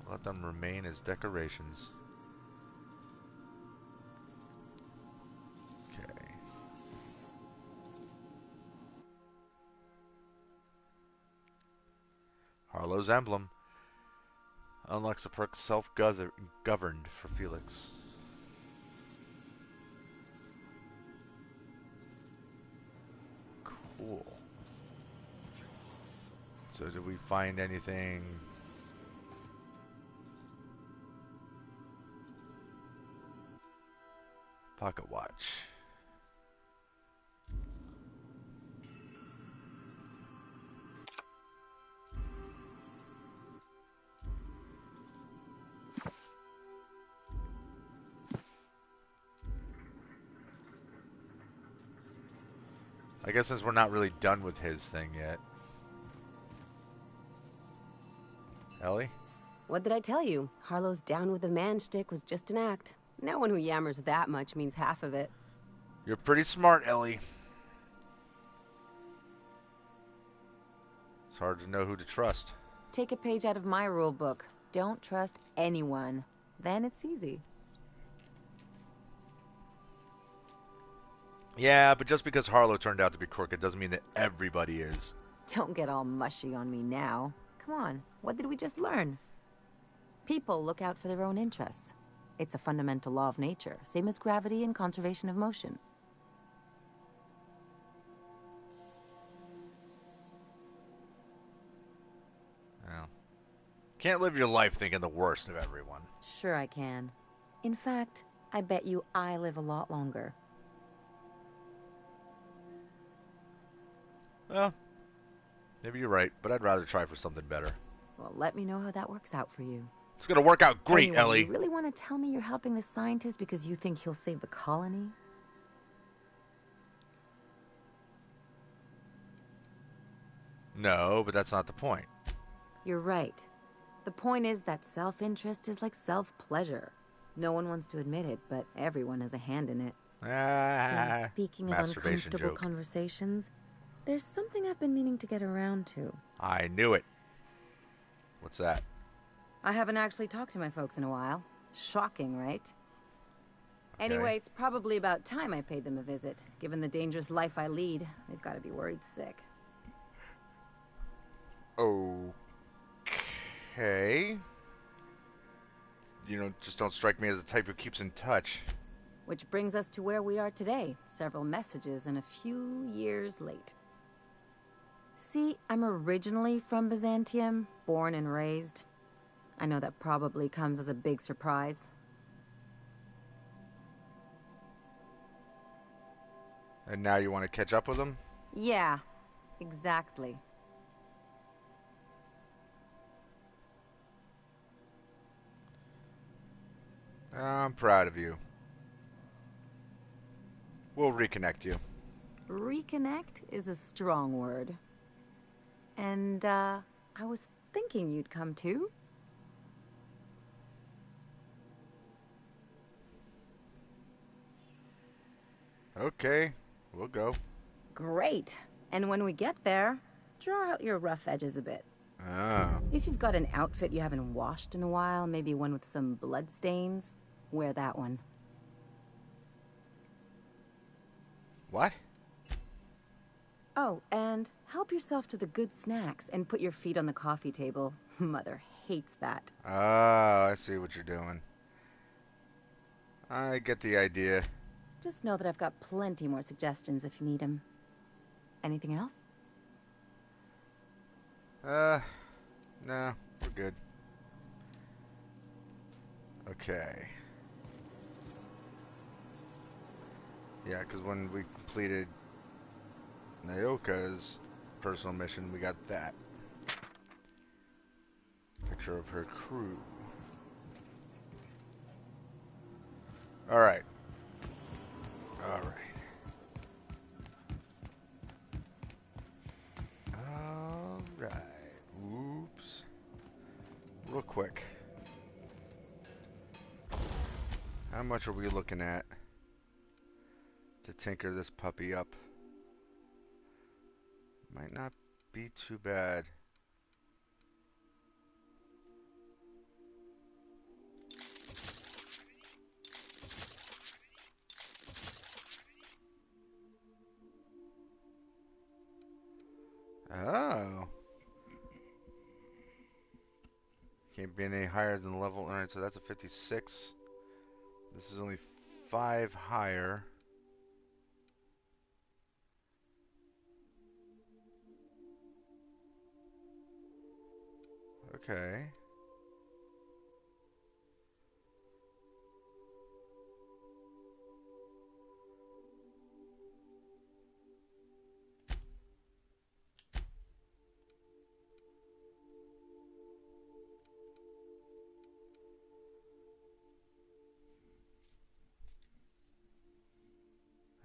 Speaker 1: Let them remain as decorations. Okay. Harlow's emblem. Unlocks a perk self-governed for Felix. Cool. So did we find anything? Pocket watch. I guess since we're not really done with his thing yet. Ellie?
Speaker 15: What did I tell you? Harlow's down with the man shtick was just an act. No one who yammers that much means half of it.
Speaker 1: You're pretty smart, Ellie. It's hard to know who to trust.
Speaker 16: Take a page out of my rule book. Don't trust anyone. Then it's easy.
Speaker 1: Yeah, but just because Harlow turned out to be crooked doesn't mean that everybody is.
Speaker 16: Don't get all mushy on me now. Come on, what did we just learn? People look out for their own interests. It's a fundamental law of nature, same as gravity and conservation of motion.
Speaker 1: Well, can't live your life thinking the worst of everyone.
Speaker 16: Sure I can. In fact, I bet you I live a lot longer.
Speaker 1: Well, maybe you're right, but I'd rather try for something better.
Speaker 16: Well, let me know how that works out for you.
Speaker 1: It's gonna work out great,
Speaker 16: anyway,
Speaker 1: Ellie.
Speaker 16: You really want to tell me you're helping the scientist because you think he'll save the colony?
Speaker 1: No, but that's not the point.
Speaker 16: You're right. The point is that self-interest is like self-pleasure. No one wants to admit it, but everyone has a hand in it. And speaking of uncomfortable conversations, there's something I've been meaning to get around to.
Speaker 1: I knew it. What's that?
Speaker 16: I haven't actually talked to my folks in a while. Shocking, right?
Speaker 1: Okay.
Speaker 16: Anyway, it's probably about time I paid them a visit. Given the dangerous life I lead, they've got to be worried sick.
Speaker 1: Okay. You know, just don't strike me as the type who keeps in touch.
Speaker 16: Which brings us to where we are today. Several messages and a few years late. See, I'm originally from Byzantium, born and raised. I know that probably comes as a big surprise.
Speaker 1: And now you want to catch up with them?
Speaker 16: Yeah, exactly.
Speaker 1: I'm proud of you. We'll reconnect you.
Speaker 16: Reconnect is a strong word. And, I was thinking you'd come too.
Speaker 1: Okay, we'll go.
Speaker 16: Great. And when we get there, draw out your rough edges a bit.
Speaker 1: Ah.
Speaker 16: If you've got an outfit you haven't washed in a while, maybe one with some blood stains, wear that one.
Speaker 1: What?
Speaker 16: Oh, and help yourself to the good snacks and put your feet on the coffee table. Mother hates that.
Speaker 1: Ah, I see what you're doing. I get the idea.
Speaker 16: Just know that I've got plenty more suggestions if you need them. Anything else?
Speaker 1: No, we're good. Okay. Yeah, because when we completed Naoka's personal mission, we got that. Picture of her crew. Alright. Alright. Alright. Oops. Real quick. How much are we looking at to tinker this puppy up? Might not be too bad. Oh. Can't be any higher than the level. Alright, so that's a 56. This is only 5 higher. Okay.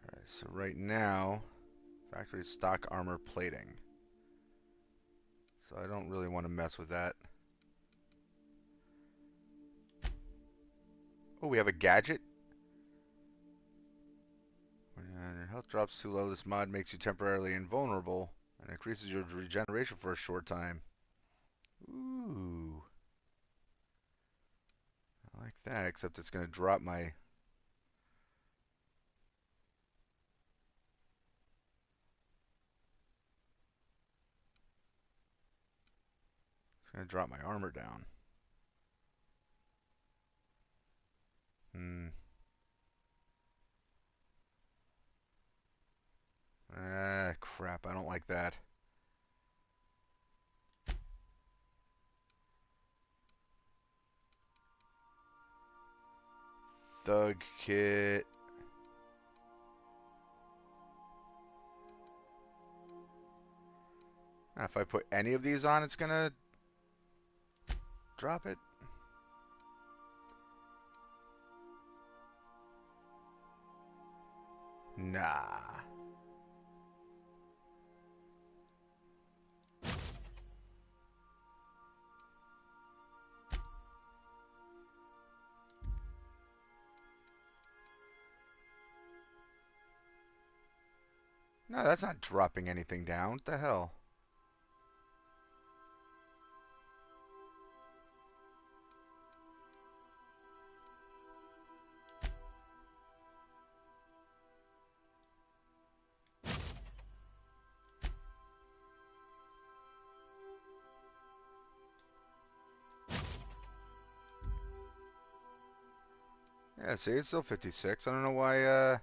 Speaker 1: Alright, so right now, factory stock armor plating. So I don't really want to mess with that. Oh, we have a gadget? When your health drops too low, this mod makes you temporarily invulnerable and increases your regeneration for a short time. Ooh. I like that, except it's going to drop my... It's going to drop my armor down. Ah, crap, I don't like that. Thug kit. Now, if I put any of these on, it's gonna drop it. Nah. No, that's not dropping anything down. What the hell? Yeah, see, it's still 56. I don't know why,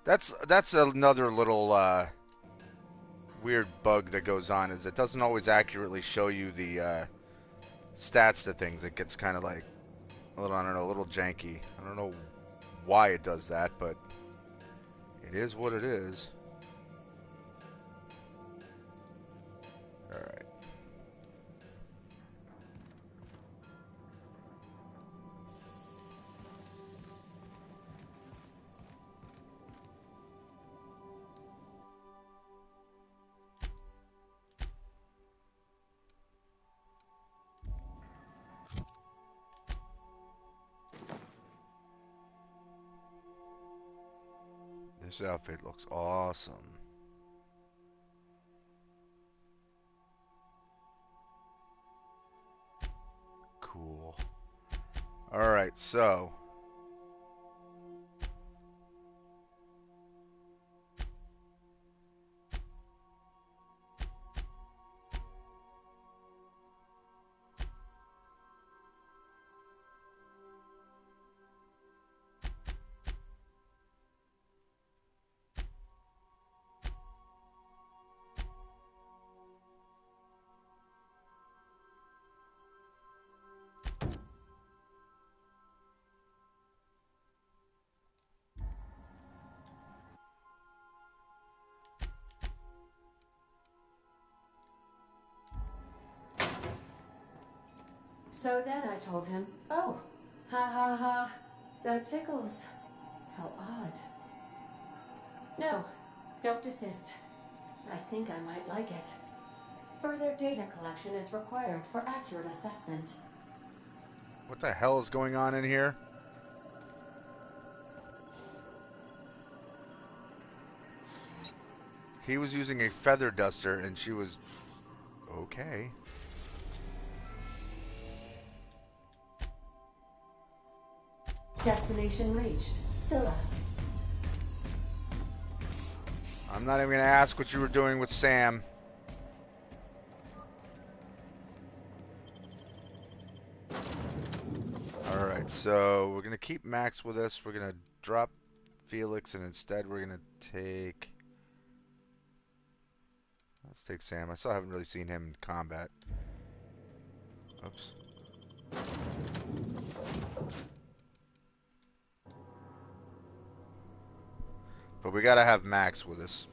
Speaker 1: That's another little weird bug that goes on, is it doesn't always accurately show you the stats to things. It gets kind of like a little, I don't know, a little janky. I don't know why it does that, but it is what it is. All right. This outfit looks awesome. Cool. Alright, so
Speaker 7: So then I told him, oh, ha ha ha, that tickles. How odd. No, don't desist. I think I might like it. Further data collection is required for accurate assessment.
Speaker 1: what the hell is going on in here? He was using a feather duster and she was okay.
Speaker 7: Destination reached. Scylla.
Speaker 1: I'm not even going to ask what you were doing with Sam. Alright, so we're going to keep Max with us. We're going to drop Felix, and instead we're going to take... Let's take Sam. I still haven't really seen him in combat. Oops. But we gotta have Max with us,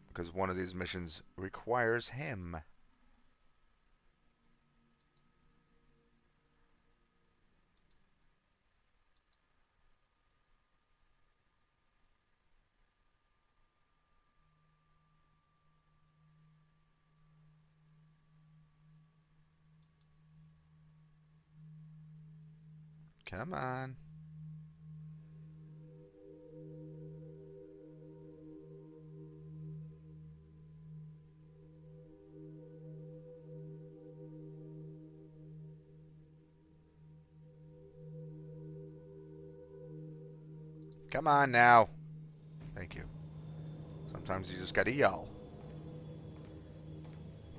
Speaker 1: because one of these missions requires him. Come on. Come on now. Thank you. Sometimes you just gotta yell.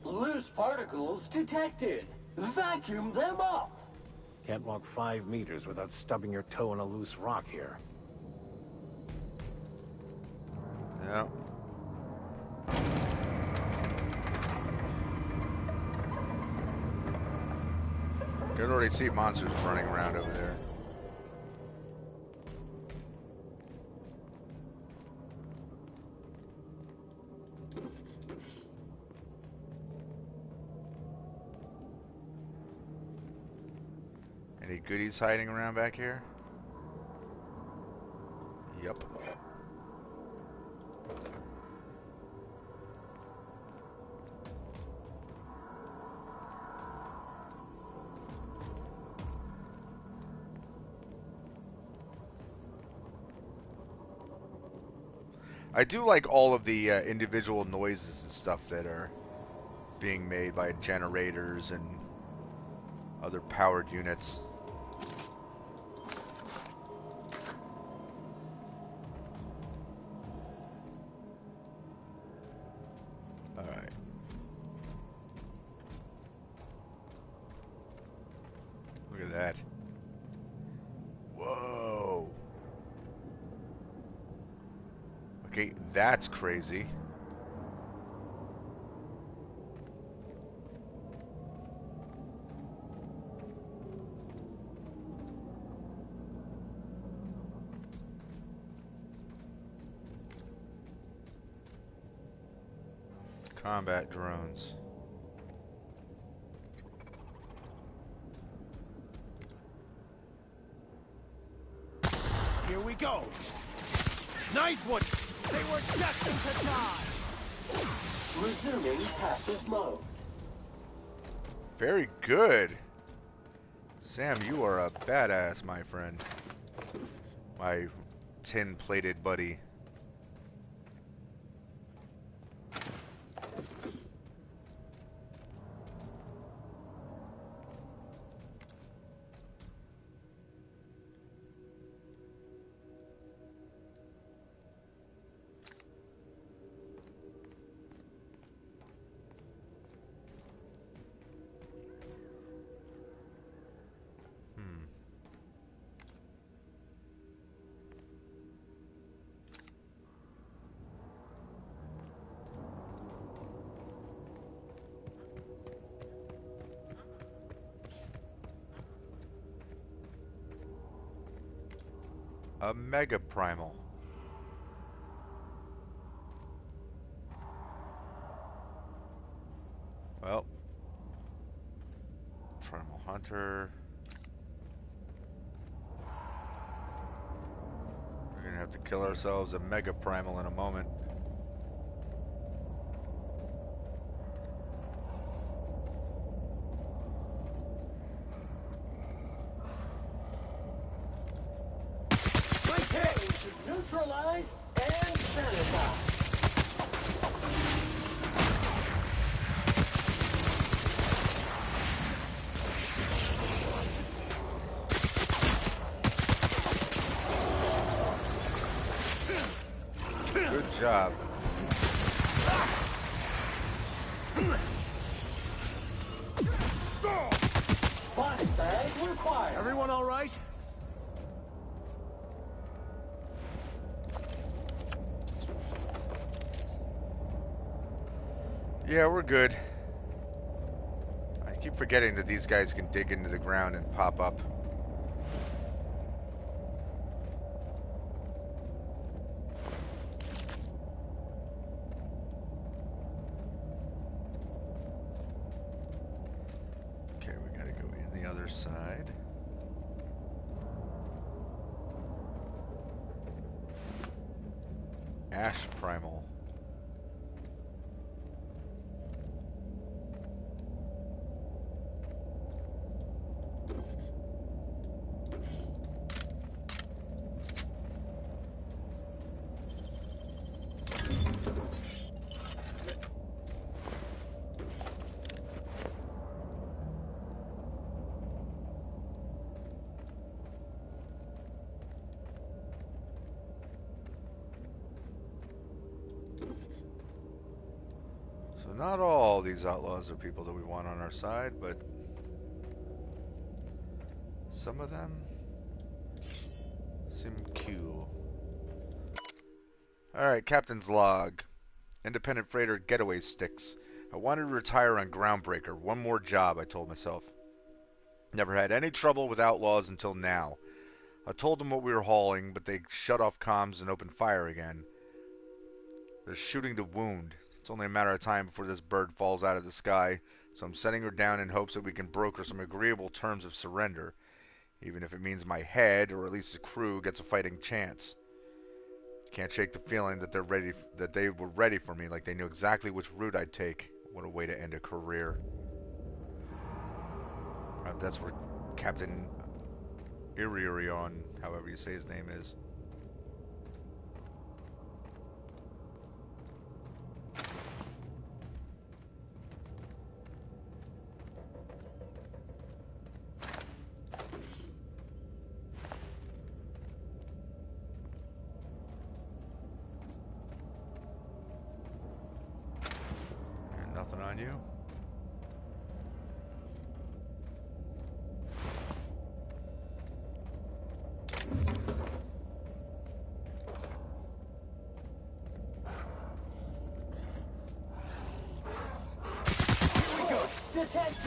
Speaker 12: Loose particles detected. Vacuum them up.
Speaker 6: Can't walk 5 meters without stubbing your toe in a loose rock here.
Speaker 1: Yeah. I can already see monsters running around over there. Any goodies hiding around back here? Yep. I do like all of the individual noises and stuff that are being made by generators and other powered units. Alright. Look at that. Whoa. Okay, that's crazy. Combat drones.
Speaker 6: Here we go. Nice one. They were destined to die.
Speaker 12: Resuming passive mode.
Speaker 1: Very good. Sam, you are a badass, my friend. My tin-plated buddy. A mega primal. Well, primal hunter. We're gonna have to kill ourselves a mega primal in a moment.
Speaker 12: Neutralize and sanitize.
Speaker 1: Good job.
Speaker 12: Body bag required.
Speaker 6: Everyone all right?
Speaker 1: Yeah, we're good. I keep forgetting that these guys can dig into the ground and pop up. Okay, we gotta go in the other side. Ash Primal. So not all these outlaws are people that we want on our side, but some of them seem cool. Alright, Captain's Log. Independent freighter getaway sticks. I wanted to retire on Groundbreaker. One more job, I told myself. Never had any trouble with outlaws until now. I told them what we were hauling, but they shut off comms and opened fire again. They're shooting to wound. It's only a matter of time before this bird falls out of the sky, so I'm setting her down in hopes that we can broker some agreeable terms of surrender, even if it means my head, or at least the crew, gets a fighting chance. Can't shake the feeling that they were ready for me, like they knew exactly which route I'd take. What a way to end a career. That's where Captain Iriorion, however you say his name, is. And nothing on you?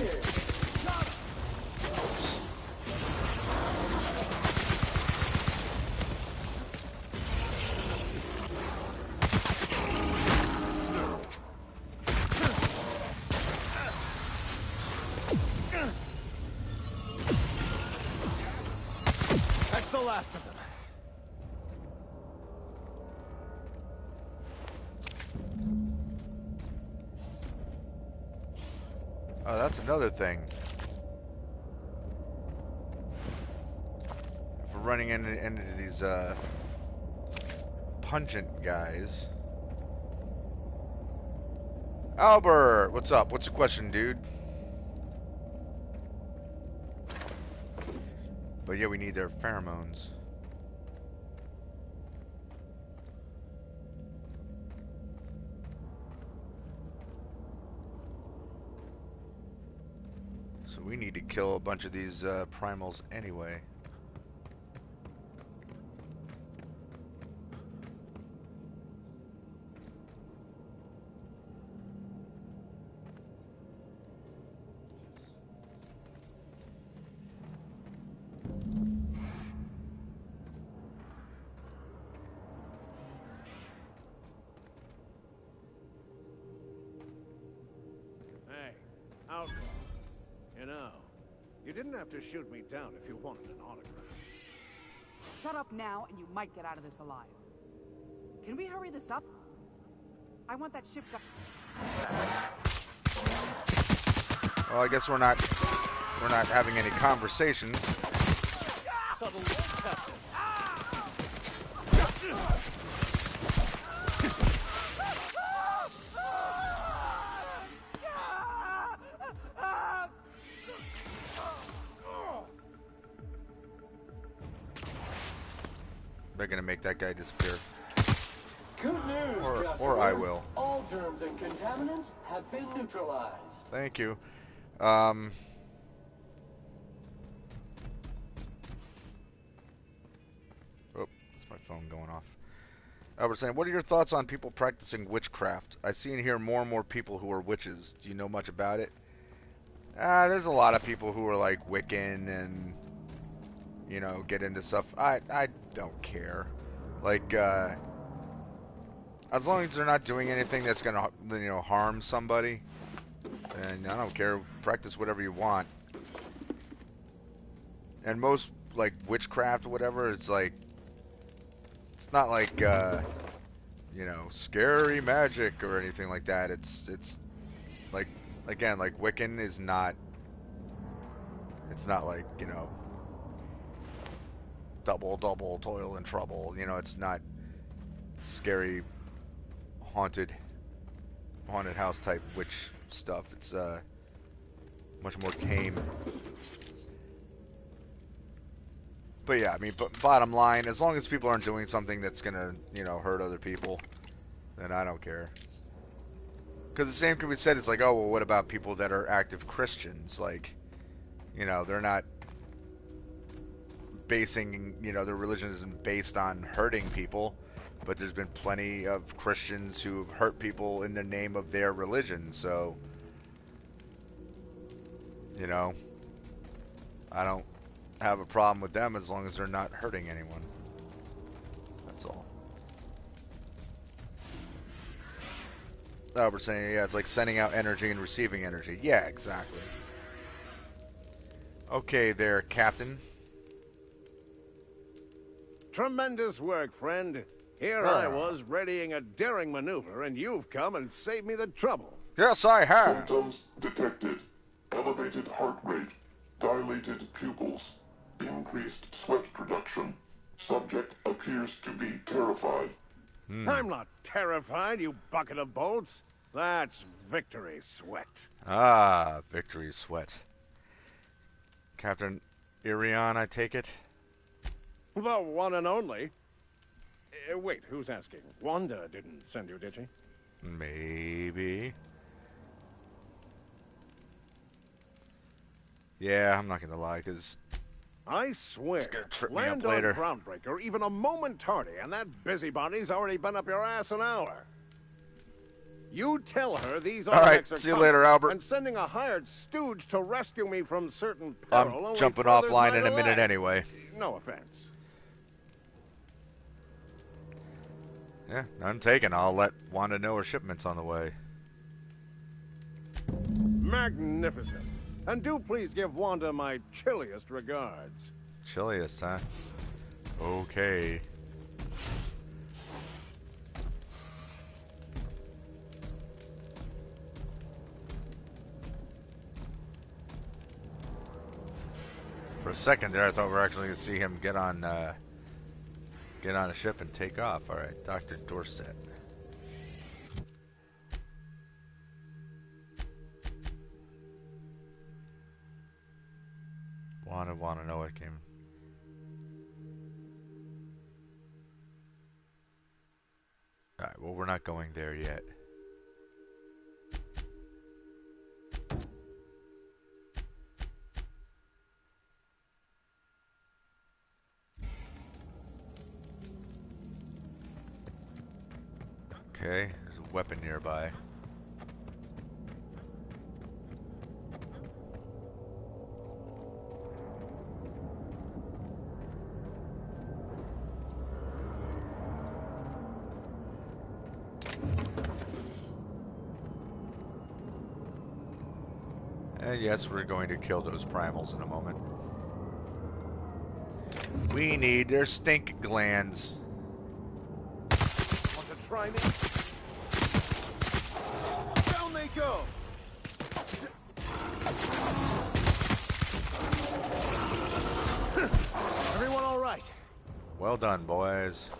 Speaker 12: detected.
Speaker 6: That's the last of them.
Speaker 1: Oh, that's another thing. If we're running into these pungent guys. Albert, what's up? What's the question, dude? But yeah, we need their pheromones. So we need to kill a bunch of these primals anyway.
Speaker 6: Hey, outlaw. You know, you didn't have to shoot me down if you wanted an autograph.
Speaker 17: Shut up now, and you might get out of this alive. Can we hurry this up? I want that ship to...
Speaker 1: Well, I guess we're not having any conversations.
Speaker 6: Subtle deception.
Speaker 1: They're gonna make that guy disappear.
Speaker 12: Good news,
Speaker 1: Or I will.
Speaker 12: All germs and contaminants have been neutralized.
Speaker 1: Thank you. Oh, that's my phone going off. Albert saying, what are your thoughts on people practicing witchcraft? I see and hear more and more people who are witches. Do you know much about it? There's a lot of people who are like Wiccan and, you know, get into stuff. I don't care. Like, as long as they're not doing anything that's gonna, you know, harm somebody, and I don't care. Practice whatever you want. And most, like, witchcraft or whatever, it's like, it's not like, you know, scary magic or anything like that. It's like, again, like, Wiccan is not, it's not like, you know, double, toil and trouble. You know, it's not scary, haunted house type witch stuff. It's, much more tame. But yeah, I mean, bottom line, as long as people aren't doing something that's gonna, you know, hurt other people, then I don't care. Because the same can be said, it's like, oh, well, what about people that are active Christians? Like, you know, they're not basing, you know, their religion isn't based on hurting people, but there's been plenty of Christians who've hurt people in the name of their religion, so, you know, I don't have a problem with them as long as they're not hurting anyone. That's all. Oh, we're saying, yeah, it's like sending out energy and receiving energy. Yeah, exactly. Okay there, Captain.
Speaker 6: Tremendous work, friend. Here I was readying a daring maneuver, and you've come and saved me the trouble.
Speaker 1: Yes, I have.
Speaker 18: Symptoms detected. Elevated heart rate, dilated pupils, increased sweat production. Subject appears to be terrified.
Speaker 6: I'm not terrified, you bucket of bolts. That's victory sweat.
Speaker 1: Ah, victory sweat. Captain Irion, I take it?
Speaker 6: The one and only. Wait, who's asking? Wanda didn't send you, did she?
Speaker 1: Maybe. Yeah, I'm not gonna lie, because
Speaker 6: I swear,
Speaker 1: trip me
Speaker 6: land
Speaker 1: up later.
Speaker 6: on Groundbreaker even a moment tardy, and that busybody's already been up your ass an hour. You tell her these
Speaker 1: All right,
Speaker 6: artifacts are
Speaker 1: see you
Speaker 6: coming,
Speaker 1: later, Albert.
Speaker 6: and sending a hired stooge to rescue me from certain
Speaker 1: I'm
Speaker 6: peril only
Speaker 1: jumping
Speaker 6: furthers
Speaker 1: offline
Speaker 6: my
Speaker 1: in a minute
Speaker 6: delay.
Speaker 1: anyway.
Speaker 6: No offense.
Speaker 1: Yeah, none taken. I'll let Wanda know her shipment's on the way.
Speaker 6: Magnificent. And do please give Wanda my chilliest regards.
Speaker 1: Chilliest, huh? Okay. For a second there, I thought we were actually going to see him get on a ship and take off. All right, Dr. Dorset. Want to know what came. All right, well, we're not going there yet. Okay, there's a weapon nearby. And yes, we're going to kill those primals in a moment. We need their stink glands.
Speaker 6: Want to try me? Down they go! Everyone all right?
Speaker 1: Well done, boys.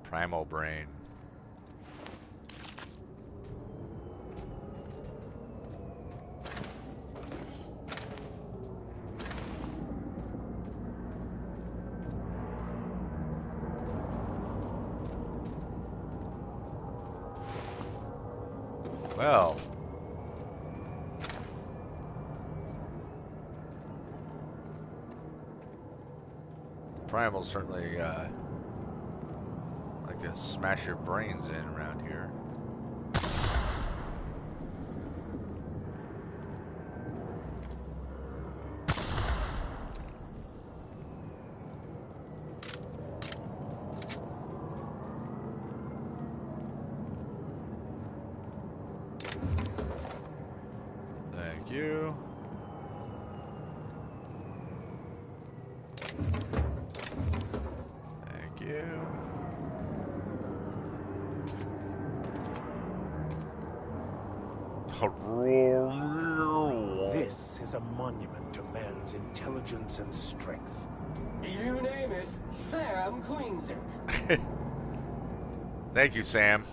Speaker 1: Primal brain. Well. Primals certainly like to smash your brains in around here. Thank you. Thank you.
Speaker 6: This is a monument to man's intelligence and strength.
Speaker 12: You name it, Sam cleans it.
Speaker 1: Thank you, Sam.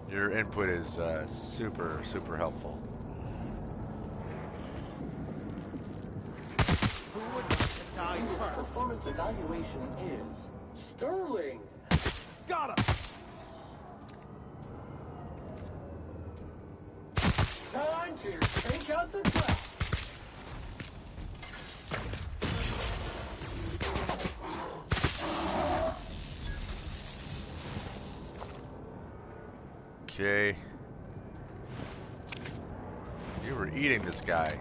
Speaker 1: Your input is super, super helpful.
Speaker 12: Who would like to die first? Performance evaluation is sterling.
Speaker 6: Got him!
Speaker 12: Time to take out the trash.
Speaker 1: Okay. You were eating this guy.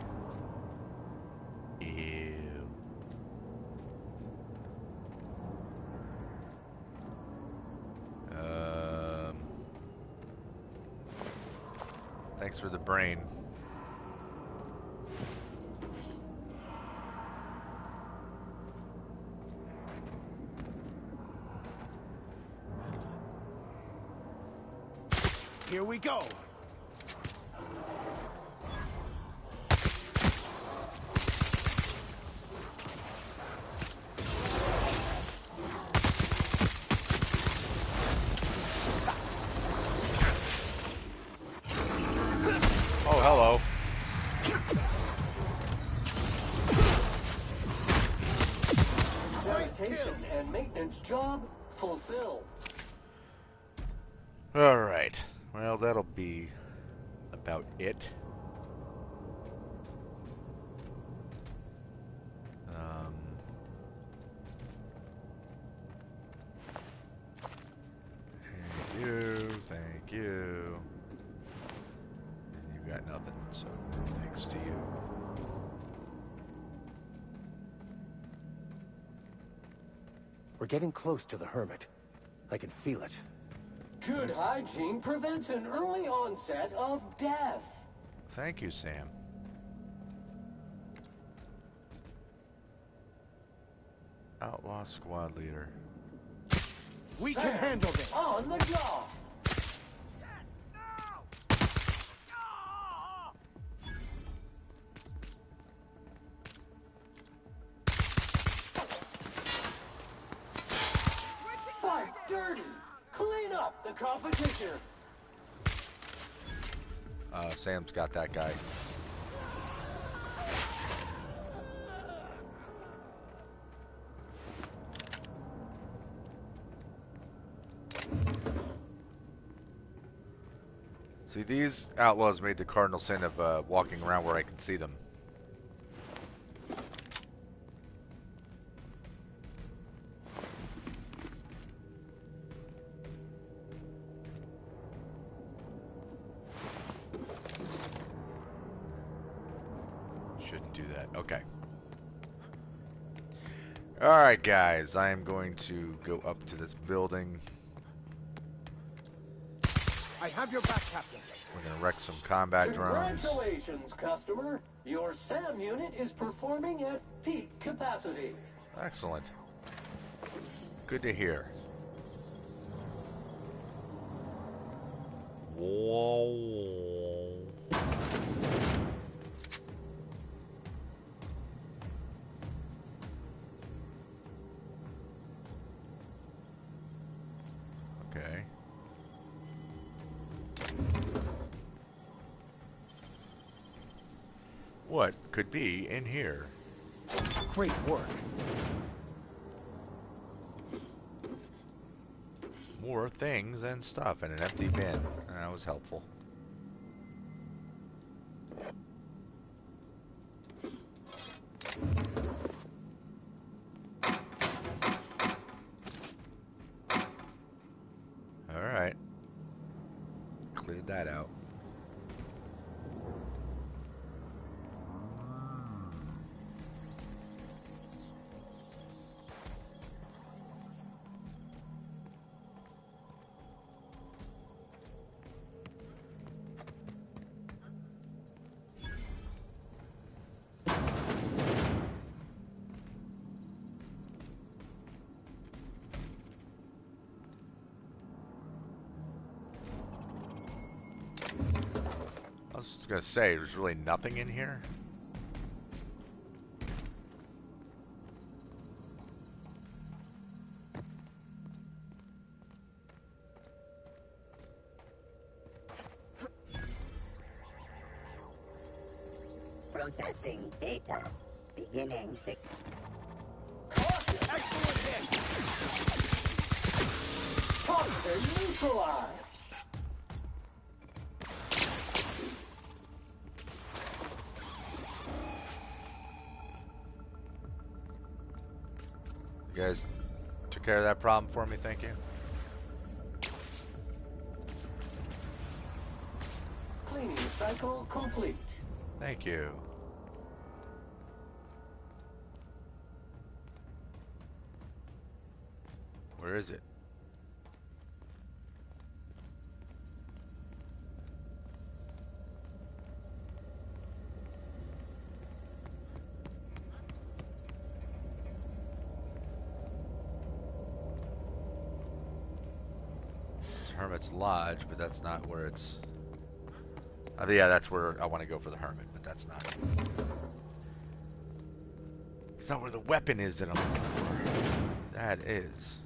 Speaker 1: Ew. Thanks for the brain.
Speaker 6: Here we go!
Speaker 1: Oh, hello.
Speaker 12: Sanitation and maintenance job fulfilled.
Speaker 1: Alright. Well, that'll be about it. nothing, so thanks to you.
Speaker 6: We're getting close to the Hermit. I can feel it.
Speaker 12: Good hygiene prevents an early onset of death.
Speaker 1: Thank you, Sam. Outlaw squad leader.
Speaker 6: We can handle this.
Speaker 12: On the job. Fight dirty. Clean up the competition.
Speaker 1: Sam's got that guy. See, these outlaws made the cardinal sin of walking around where I can see them. Shouldn't do that. Okay. Alright, guys. I am going to go up to this building.
Speaker 6: I have your back, Captain.
Speaker 1: We're going to wreck some combat drones.
Speaker 12: Congratulations, customer. Your SAM unit is performing at peak capacity.
Speaker 1: Excellent. Good to hear. Whoa. Okay. What could be in here?
Speaker 6: Great work.
Speaker 1: More things and stuff in an empty bin. That was helpful. Alright. Cleared that out. I was gonna say, there's really nothing in here.
Speaker 19: Processing data. Beginning six.
Speaker 12: Excellent hit. Toxin neutralized.
Speaker 1: You guys took care of that problem for me, thank you.
Speaker 12: Cleaning cycle complete.
Speaker 1: Thank you. Where is it? It's Hermit's Lodge, but that's not where it's... Oh, yeah, that's where I want to go for the Hermit, but that's not... It's not where the weapon is that I'm looking for. That is...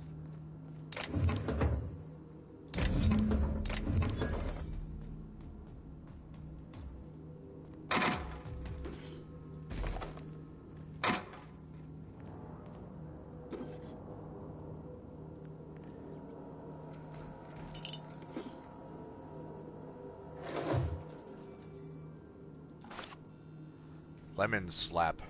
Speaker 1: Lemon slap.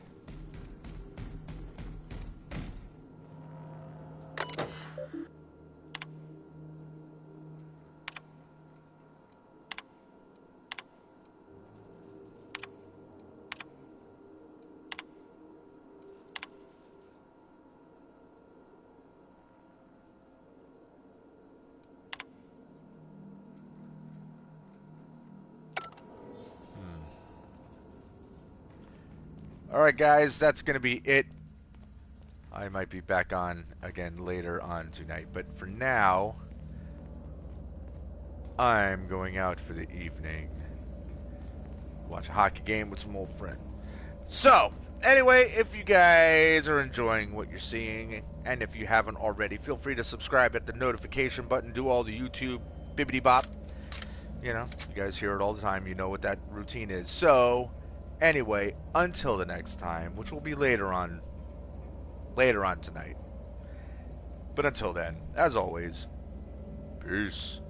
Speaker 1: Alright, guys, that's going to be it. I might be back on again later on tonight, but for now, I'm going out for the evening. Watch a hockey game with some old friends. So, anyway, if you guys are enjoying what you're seeing, and if you haven't already, feel free to subscribe, hit the notification button, do all the YouTube bibbity bop. You know, you guys hear it all the time. You know what that routine is. So, anyway, until the next time, which will be later on tonight. But until then, as always, peace.